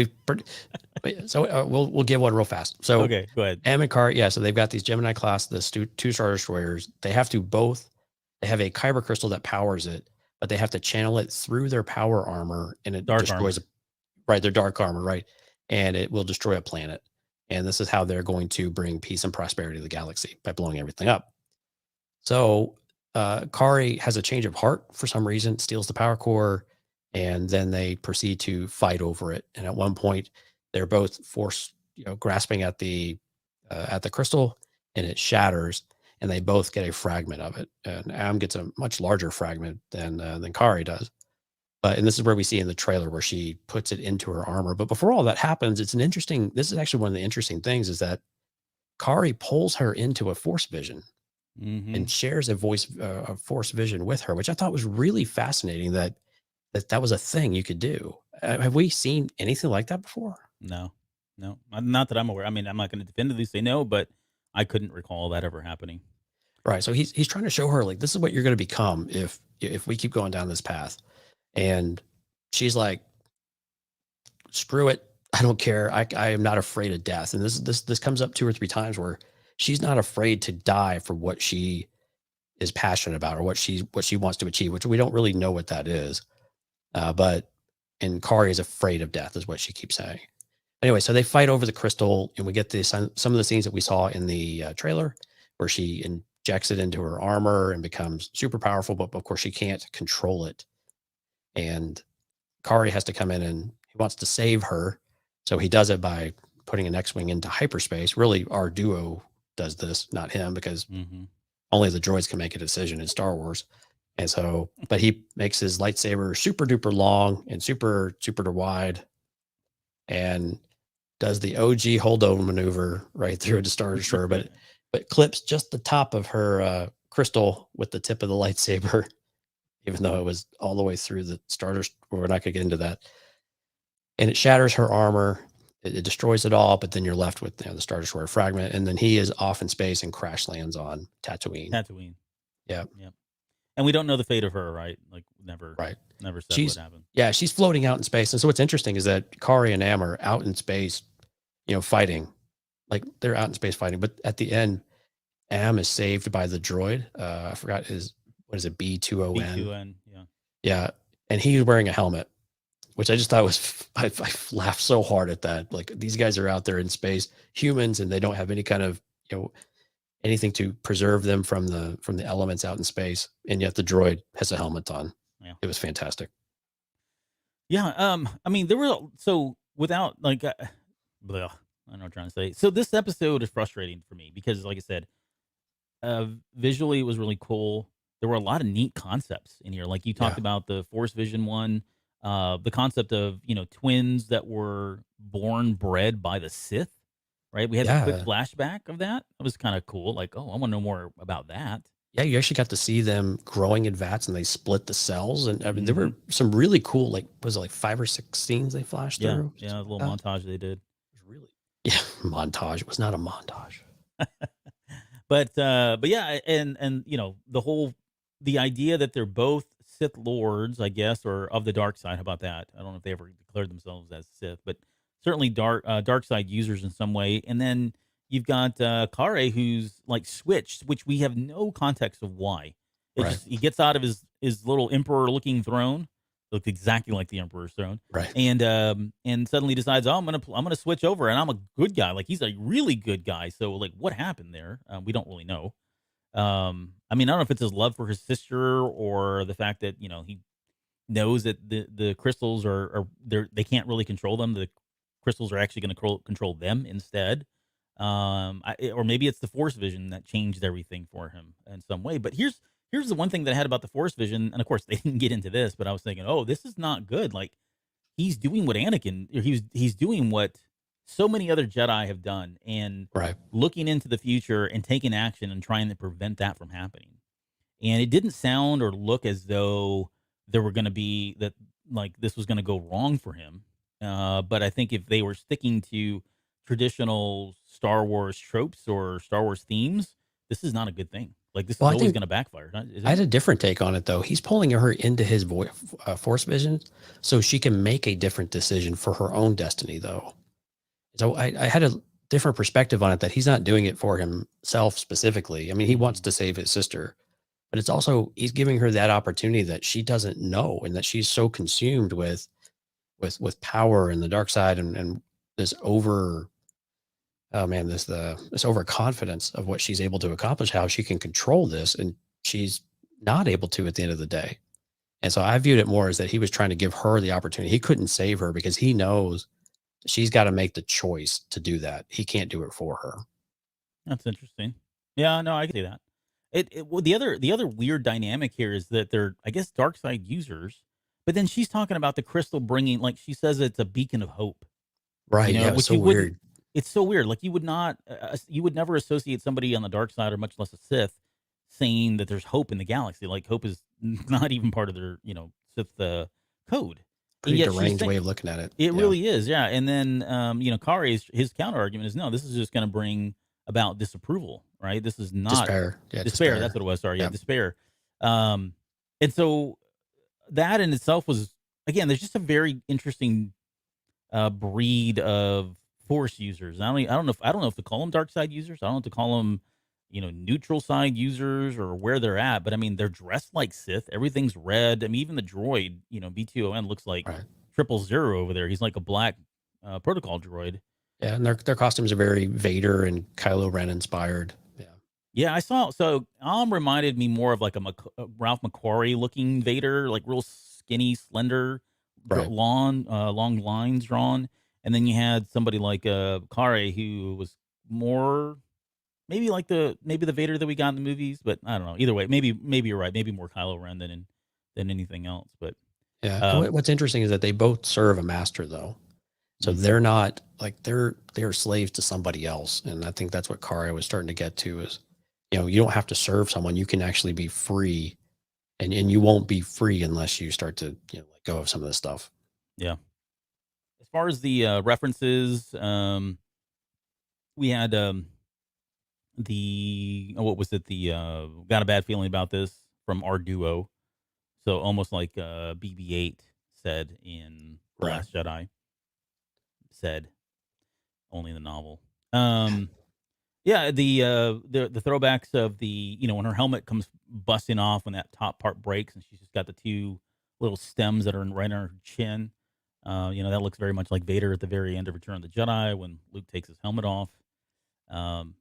so we'll give one real fast. So Okay, go ahead. Am and Kari, yeah. So they've got these Gemini class, the two Star Destroyers. They have to both. They have a kyber crystal that powers it, but they have to channel it through their power armor, and it Dark destroys their dark armor, right? And it will destroy a planet. And this is how they're going to bring peace and prosperity to the galaxy, by blowing everything up. So Kari has a change of heart for some reason, steals the power core, and then they proceed to fight over it. And at one point, they're both grasping at the crystal, and it shatters, and they both get a fragment of it. And Am gets a much larger fragment than Kari does. And this is where we see in the trailer where she puts it into her armor. But before all that happens, this is actually one of the interesting things, is that Kari pulls her into a force vision and shares a force vision with her, which I thought was really fascinating that was a thing you could do. Have we seen anything like that before? No, not that I'm aware. I mean, I'm not going to definitively say no, but I couldn't recall that ever happening. Right. So he's trying to show her, like, this is what you're going to become if we keep going down this path. And she's like, screw it. I don't care. I am not afraid of death. And this comes up 2 or 3 times where she's not afraid to die for what she is passionate about, or what she wants to achieve, which we don't really know what that is. And Kari is afraid of death, is what she keeps saying. Anyway, so they fight over the crystal, and we get some of the scenes that we saw in the trailer, where she injects it into her armor and becomes super powerful, but of course she can't control it. And Kari has to come in, and he wants to save her. So he does it by putting an X-Wing into hyperspace. Really, our duo does this, not him, because only the droids can make a decision in Star Wars. And so, but he makes his lightsaber super duper long and super duper wide, and does the OG holdover maneuver right through a Star Destroyer, but clips just the top of her crystal with the tip of the lightsaber, even though it was all the way through the Star Destroyer. We're not going to get into that. And it shatters her armor. It destroys it all, but then you're left with the Star Destroyer fragment, and then he is off in space and crash lands on Tatooine. Yeah. And we don't know the fate of her, right? Like, never said what happened. Yeah, she's floating out in space. And so what's interesting is that Kari and Am are out in space, fighting. Like, they're out in space fighting. But at the end, Am is saved by the droid. I forgot what is it, B2ON? B2N, yeah. Yeah, and he's wearing a helmet, which I just thought was, I laughed so hard at that. Like, these guys are out there in space, humans, and they don't have any kind of, anything to preserve them from the elements out in space, and yet the droid has a helmet on. Yeah, it was fantastic. Yeah, I mean, there were without like, I don't know what I'm trying to say. So this episode is frustrating for me because, like I said, visually it was really cool. There were a lot of neat concepts in here, like you talked about the Force Vision one, the concept of twins that were bred by the Sith. Right, we had a quick flashback of that. It was kind of cool. Like, oh, I want to know more about that. Yeah, you actually got to see them growing in vats, and they split the cells. And I mean, there were some really cool, like, was it like 5 or 6 scenes they flashed through? Yeah, a little montage they did. It was montage. It was not a montage. but yeah, and the idea that they're both Sith Lords, I guess, or of the dark side. How about that? I don't know if they ever declared themselves as Sith, but certainly dark side users in some way. And then you've got Kare, who's like switched, which we have no context of why. He gets out of his little emperor looking throne, looked exactly like the Emperor's throne, right? And suddenly decides, oh, I'm gonna switch over, and I'm a good guy. Like, he's a really good guy. So, like, what happened there? We don't really know. I mean, I don't know if it's his love for his sister, or the fact that he knows that the crystals they can't really control them. The crystals are actually going to control them instead. Or maybe it's the Force Vision that changed everything for him in some way. But here's the one thing that I had about the Force Vision, and of course they didn't get into this, but I was thinking, oh, this is not good. Like, he's doing what he's doing what so many other Jedi have done, and looking into the future and taking action and trying to prevent that from happening. And it didn't sound or look as though there were going to be that like this was going to go wrong for him. But I think if they were sticking to traditional Star Wars tropes or Star Wars themes, this is not a good thing. Like this is Well, I always think going to backfire, is I had it? a different take on it, though. He's pulling her into his force vision so she can make a different decision for her own destiny, though. So I had a different perspective on it, that he's not doing it for himself specifically. I mean, he wants Mhm. to save his sister, but it's also he's giving her that opportunity that she doesn't know, and that she's so consumed with power and the dark side, and this over oh man, this overconfidence of what she's able to accomplish, how she can control this, and she's not able to at the end of the day. And so I viewed it more as that he was trying to give her the opportunity. He couldn't save her because he knows she's got to make the choice to do that. He can't do it for her. That's interesting. Yeah, no, I can see that. Well, the other weird dynamic here is that they're, I guess, dark side users, but then she's talking about the crystal bringing, like she says, it's a beacon of hope. Right. Yeah. It was Which so you wouldn't. weird. It's so weird. Like you would not, you would never associate somebody on the dark side, or much less a Sith, saying that there's hope in the galaxy. Like hope is not even part of their, Sith code, and Pretty yet she's deranged saying way of looking at it. it Yeah. really is, yeah. And then, Kare's his counter argument is no, this is just going to bring about disapproval, right? This is not Despair. Yeah. despair. That's Despair. what it was. Sorry, yeah, Yeah. despair. Um, and so that in itself was, again, there's just a very interesting breed of force users. I don't know if to call them dark side users. I don't know if to call them, neutral side users or where they're at. But I mean, they're dressed like Sith. Everything's red. I mean, even the droid, BTON looks like Right. 000 over there. He's like a black protocol droid. Yeah. And their costumes are very Vader and Kylo Ren inspired. Yeah. Yeah, I saw. So reminded me more of like a Ralph McQuarrie looking Vader, like real skinny, slender, Right. long lines drawn. And then you had somebody like Kare, who was more maybe like maybe the Vader that we got in the movies, but I don't know. Either way, maybe you're right. Maybe more Kylo Ren than anything else. But Yeah. And um, what's interesting is that they both serve a master, though. So mhm. they're not like they're slaves to somebody else. And I think that's what Kari was starting to get to is, you don't have to serve someone. You can actually be free, and you won't be free unless you start to, let go of some of this stuff. Yeah. As far as the references, we had what was it? The got a bad feeling about this from our duo. So almost like BB-8 said in The Right. Last Jedi, said only in the novel. Yeah, the throwbacks of the, when her helmet comes busting off, when that top part breaks and she's just got the two little stems that are right on her chin. That looks very much like Vader at the very end of Return of the Jedi when Luke takes his helmet off. Um,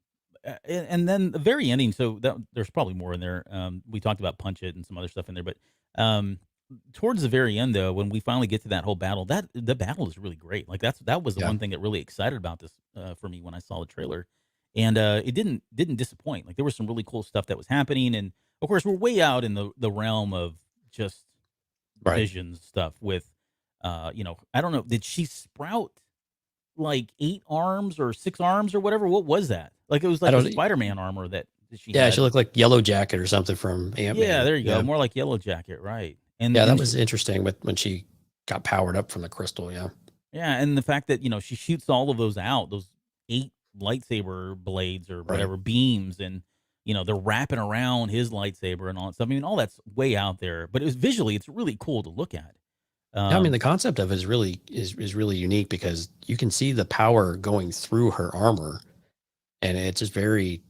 and then the very ending. So there's probably more in there. We talked about Punch It and some other stuff in there, but um, towards the very end, though, when we finally get to that whole battle, that the battle is really great. Like that was the Yeah. one thing that really excited about this for me when I saw the trailer, and it didn't disappoint. Like there was some really cool stuff that was happening, and of course we're way out in the realm of just Right. visions stuff with, I don't know, did she sprout like 8 arms or 6 arms or whatever? What was that? Like, it was I like the don't. Spider-Man armor that she Yeah. She had. looked like Yellow Jacket or something from Ant Yeah, Man. there you go. Yeah. More like Yellow Jacket, right? And Yeah. That and was interesting when she got powered up from the crystal. Yeah. yeah, and the fact that, she shoots all of those out, those 8 lightsaber blades or Right. whatever beams, and they're wrapping around his lightsaber and all that stuff. I mean, all that's way out there, but it's really cool to look at. Yeah, I mean, the concept of it is really unique because you can see the power going through her armor, and it's a very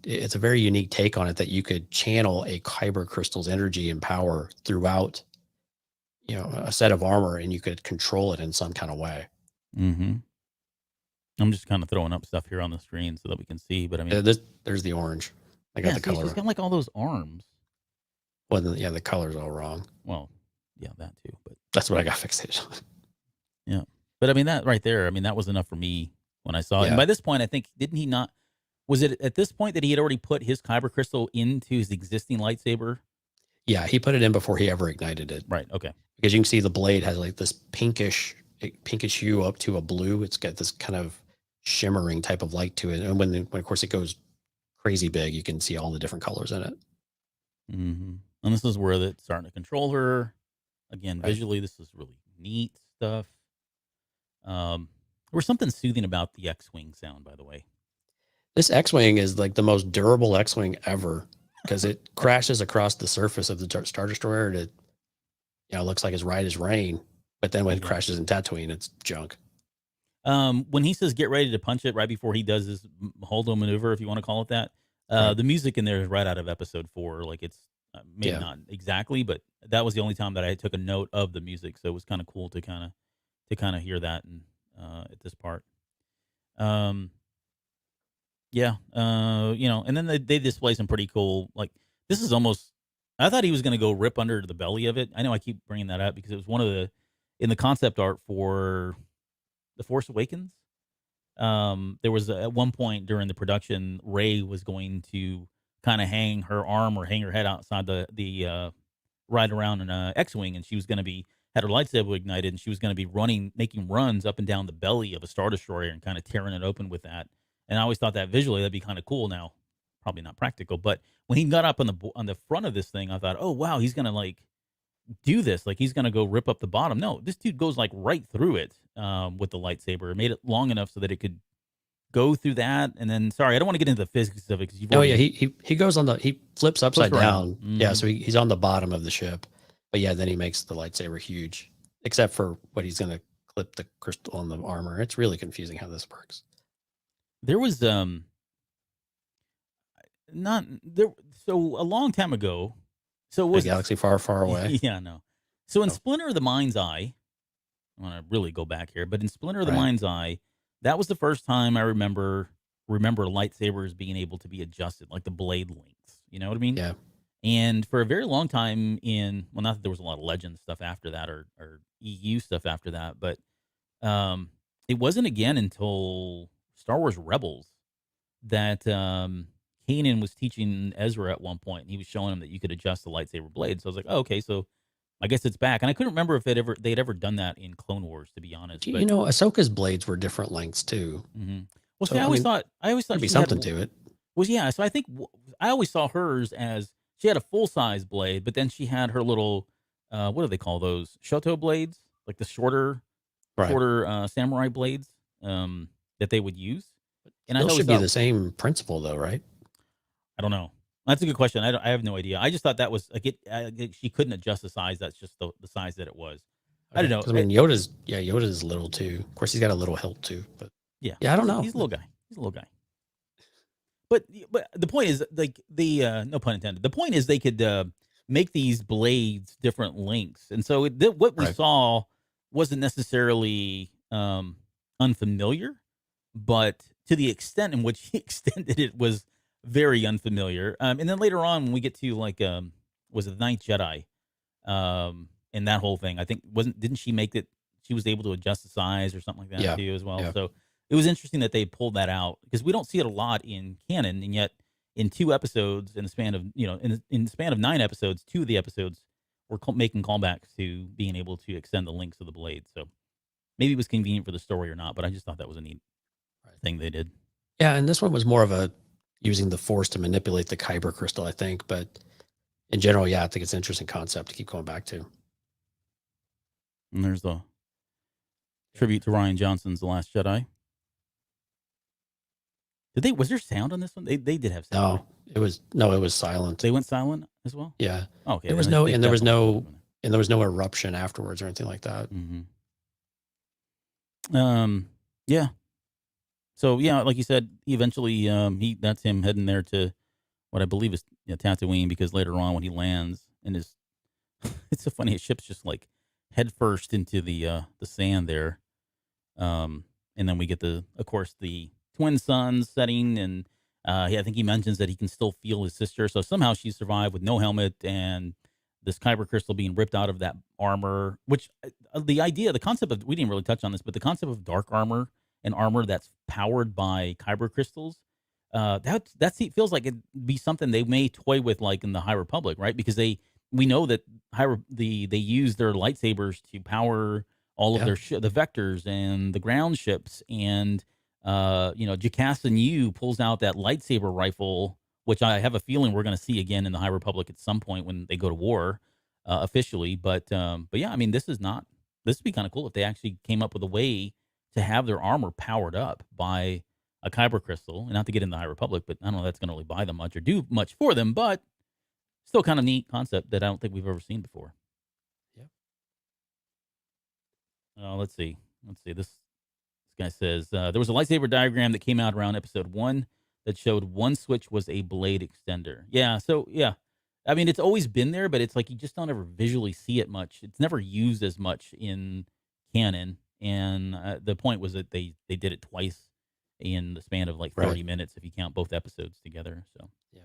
unique take on it that you could channel a kyber crystal's energy and power throughout, a set of armor, and you could control it in some kind of way. Mm-hmm. I'm just kind of throwing up stuff here on the screen so that we can see, but I mean, There's the orange. I got yeah, the see, color. she's got like all those arms. Well, the color's all wrong. Well, yeah, that too, but That's what I got fixated on. yeah. But I mean, that right there, I mean, that was enough for me when I saw it. And Yeah. by this point, I think, didn't he not, was it at this point that he had already put his kyber crystal into his existing lightsaber? Yeah, he put it in before he ever ignited it. Right. Okay. Because you can see the blade has like this pinkish hue up to a blue. It's got this kind of shimmering type of light to it. And when of course it goes crazy big, you can see all the different colors in it. Mm-hmm. And this is where it's starting to control her. Again, Right. visually, this is really neat stuff. There was something soothing about the X-wing sound, by the way. This X-wing is like the most durable X-wing ever because it crashes across the surface of the Star Destroyer and it, looks like it's right as rain. But then when it Yeah. crashes in Tatooine, it's junk. When he says get ready to punch it right before he does his holdo maneuver, if you want to call it that, Right. the music in there is right out of episode 4. Like it's maybe Yeah. not exactly, but that was the only time that I took a note of the music. So it was kind of cool to kind of hear that and at this part. Yeah, and then they display some pretty cool, like, this is almost, I thought he was going to go rip under the belly of it. I know I keep bringing that up because it was one of in the concept art for The Force Awakens. There was at one point during the production, Rey was going to kind of hang her arm or hang her head outside the ride around in a X-wing, and she was going to be had her lightsaber ignited, and she was going to be making runs up and down the belly of a Star Destroyer and kind of tearing it open with that. And I always thought that visually that'd be kind of cool. Now, probably not practical, but when he got up on the front of this thing, I thought, oh wow, he's gonna like do this, like he's gonna go rip up the bottom. No, this dude goes like right through it with the lightsaber. It made it long enough so that it could go through that. And then, sorry, I don't want to get into the physics of it because you've Oh already, yeah, he goes he flips upside Flips down. around. Yeah, Mhm. so he's on the bottom of the ship. But yeah, then he makes the lightsaber huge, except for what he's going to clip the crystal on the armor. It's really confusing how this works. There was not there. So a long time ago, so it A was galaxy far, far away. Yeah, no. So in Oh. Splinter of the Mind's Eye, I want to really go back here, but in Splinter of the Right. Mind's Eye, that was the first time I remember lightsabers being able to be adjusted, like the blade lengths. You know what I mean? Yeah. And for a very long time not that there was a lot of Legend stuff after that or EU stuff after that, but it wasn't again until Star Wars Rebels that Kanan was teaching Ezra at one point, and he was showing him that you could adjust the lightsaber blade. So I was like, oh, okay, so I guess it's back. And I couldn't remember if they'd ever done that in Clone Wars, to be honest. But Ahsoka's blades were different lengths too. mhm. Well, So, see, I I always mean, thought There'd be she had something to it. was yeah. So I think I always saw hers as she had a full size blade, but then she had her little what do they call those? Shoto blades, like the shorter Right. samurai blades that they would use. And I Still always should be thought, the same principle though, right? I don't know. That's a good question. I have no idea. I just thought that was like she couldn't adjust the size. That's just the size that it was. I don't know. 'Cause, I mean, Yoda's little too. Of course, he's got a little hilt too, but Yeah, yeah, I don't know. He's a little guy. He's a little guy. But the point is, like, no pun intended. The point is they could make these blades different lengths, and so what we Right. saw wasn't necessarily unfamiliar, but to the extent in which he extended it was very unfamiliar. And then later on, when we get to like was it the Ninth Jedi, and that whole thing, I think didn't she make it? She was able to adjust the size or something like that Yeah. too as well. Yeah. So it was interesting that they pulled that out because we don't see it a lot in canon, and yet in 2 episodes in the span of in the span of 9 episodes, 2 of the episodes were making callbacks to being able to extend the lengths of the blade. So maybe it was convenient for the story or not, but I just thought that was a neat thing they did. Yeah, and this one was more of a using the Force to manipulate the kyber crystal, I think. But in general, yeah, I think it's an interesting concept to keep going back to. And there's the tribute to Ryan Johnson's The Last Jedi. Was there sound on this one? They did have sound. No, it was silent. They went silent as well? Yeah. Oh, okay. There was then no they and there was definitely no and there was no eruption afterwards or anything like that. Yeah. So yeah, like you said, eventually that's him heading there to what I believe is Tatooine, because later on when he lands and it's so funny, his ship's just like head first into the sand there. And then we get of course the twin suns setting, and I think he mentions that he can still feel his sister. So somehow she survived with no helmet and this kyber crystal being ripped out of that armor, which the concept of, we didn't really touch on this, but the concept of dark armor and armor that's powered by kyber crystals, it feels like it'd be something they may toy with, like in the High Republic, right? Because we know that they use their lightsabers to power all of their the vectors and the ground ships, and Jocasta New pulls out that lightsaber rifle, which I have a feeling we're going to see again in the High Republic at some point when they go to war. officially. But yeah, I mean, this would be kind of cool if they actually came up with a way to have their armor powered up by a kyber crystal. And not to get into the High Republic, but I don't know if that's going to really buy them much or do much for them. But still, kind of neat concept that I don't think we've ever seen before. Yep. Let's see. This guy says there was a lightsaber diagram that came out around episode 1 that showed one switch was a blade extender. Yeah. So yeah, I mean, it's always been there, but it's like you just don't ever visually see it much. It's never used as much in canon. And the point was that they did it twice in the span of like 30 minutes if you count both episodes together. So yeah.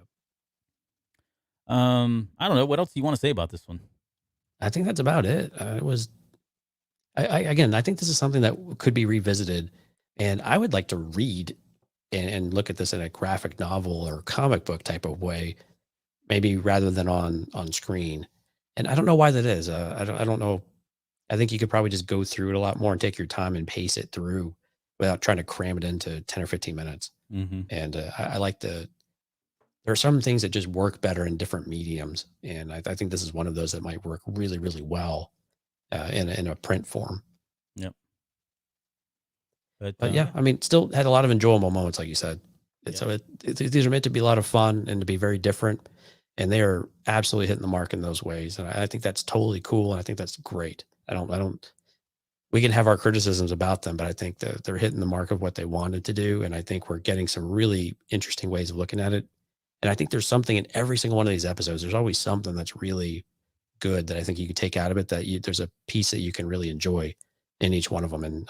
I don't know. What else do you want to say about this one? I think that's about it. It was, again, I think this is something that could be revisited, and I would like to read and look at this in a graphic novel or comic book type of way, maybe rather than on screen. And I don't know why that is. I don't know. I think you could probably just go through it a lot more and take your time and pace it through without trying to cram it into 10 or 15 minutes. Mm-hmm. And I like there are some things that just work better in different mediums. And I think this is one of those that might work really, really well in a print form. Yep. But yeah, I mean, still had a lot of enjoyable moments, like you said. So these are meant to be a lot of fun and to be very different. And they are absolutely hitting the mark in those ways. And I think that's totally cool. And I think that's great. We can have our criticisms about them, but I think that they're hitting the mark of what they wanted to do. And I think we're getting some really interesting ways of looking at it. And I think there's something in every single one of these episodes. There's always something that's really good that I think you could take out of it, there's a piece that you can really enjoy in each one of them. And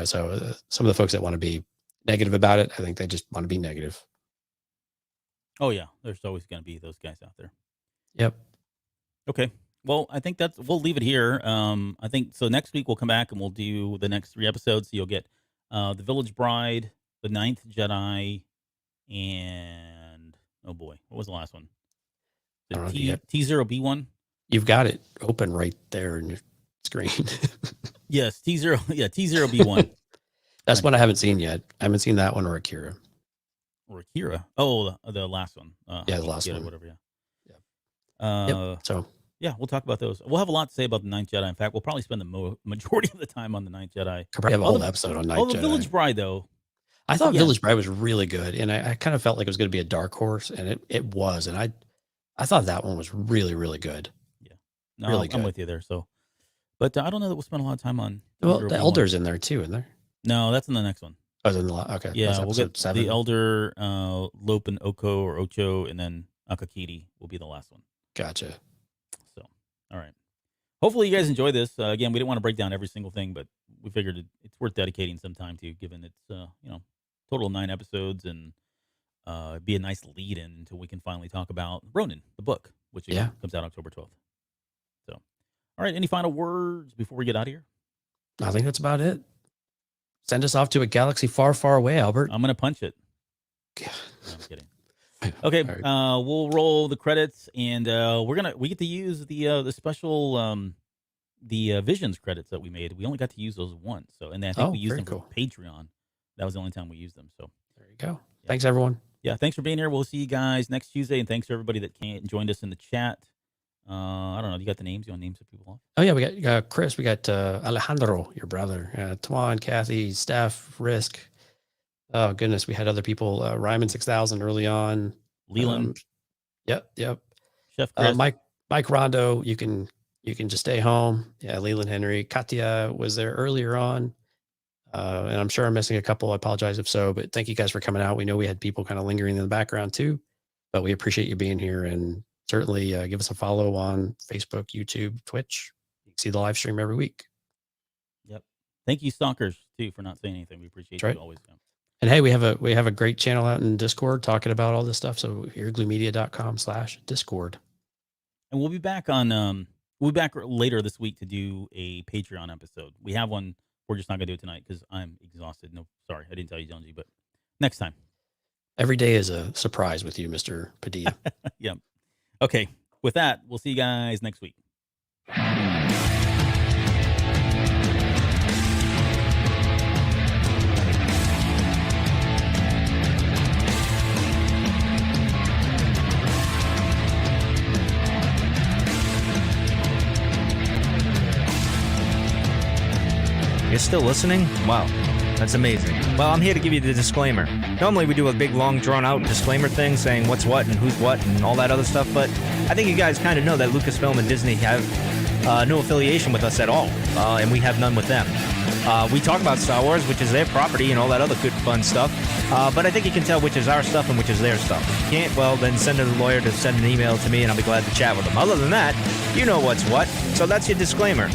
so some of the folks that want to be negative about it, I think they just want to be negative. Oh yeah. There's always going to be those guys out there. Yep. Okay. Well, I think we'll leave it here. I think so. Next week we'll come back and we'll do the next 3 episodes. So you'll get The Village Bride, The Ninth Jedi, and oh boy, what was the last one? The T0B1. You've got it open right there in your screen. Yes, T0. Yeah, T0B1. That's one I haven't seen yet. I haven't seen that one or Akira. Or Akira. Oh, the last one. The last one. Whatever. Yeah. So. Yeah, we'll talk about those. We'll have a lot to say about The Ninth Jedi. In fact, we'll probably spend the majority of the time on The Ninth Jedi. Could probably have a whole episode on Ninth Jedi. The Village Bride, though. I thought Village Bride was really good, and I kind of felt like it was going to be a dark horse, and it was. And I thought that one was really, really good. Yeah. No, really good. I'm with you there. So, but I don't know that we'll spend a lot of time on. Well, the Elder's in there, too, isn't there? No, that's in the next one. Oh, in the okay. Yeah, we'll get 7. The Elder, Lope and Oko or Ocho, and then Akakiri will be the last one. Gotcha. All right. Hopefully you guys enjoy this. Again, we didn't want to break down every single thing, but we figured it's worth dedicating some time to, given it's total of 9 episodes, and be a nice lead-in until we can finally talk about Ronin, the book, which comes out October 12th. So, all right. Any final words before we get out of here? I think that's about it. Send us off to a galaxy far, far away, Albert. I'm going to punch it. No, I'm kidding. Okay, right. We'll roll the credits, and we get to use the special the Visions credits that we made. We only got to use those once, and I think we used them for Patreon. That was the only time we used them. So there you go. Yeah. Thanks, everyone. Yeah, thanks for being here. We'll see you guys next Tuesday, and thanks to everybody that joined us in the chat. I don't know. You got the names? You want names of people off? Oh yeah, we got Chris. We got Alejandro, your brother. Twan, Kathy, Steph, Risk. Oh goodness, we had other people. Ryman 6000 early on. Leland. Yep. Chef Chris. Mike Rondo. You can just stay home. Yeah, Leland Henry. Katya was there earlier on. And I'm sure I'm missing a couple. I apologize if so, but thank you guys for coming out. We know we had people kind of lingering in the background too, but we appreciate you being here, and certainly give us a follow on Facebook, YouTube, Twitch. You can see the live stream every week. Yep. Thank you, Stalkers, too, for not saying anything. We appreciate you always. And hey, we have a great channel out in Discord talking about all this stuff. So eargluemedia.com/Discord. And we'll be back later this week to do a Patreon episode. We have one. We're just not gonna do it tonight because I'm exhausted. No, sorry, I didn't tell you, Jonesy, but next time. Every day is a surprise with you, Mr. Padilla. Yep. Okay. With that, we'll see you guys next week. You're still listening? Wow. That's amazing. Well, I'm here to give you the disclaimer. Normally we do a big, long, drawn-out disclaimer thing saying what's what and who's what and all that other stuff, but I think you guys kind of know that Lucasfilm and Disney have no affiliation with us at all, and we have none with them. We talk about Star Wars, which is their property and all that other good, fun stuff, but I think you can tell which is our stuff and which is their stuff. If you can't, well, then send a lawyer to send an email to me, and I'll be glad to chat with them. Other than that, you know what's what, so that's your disclaimer.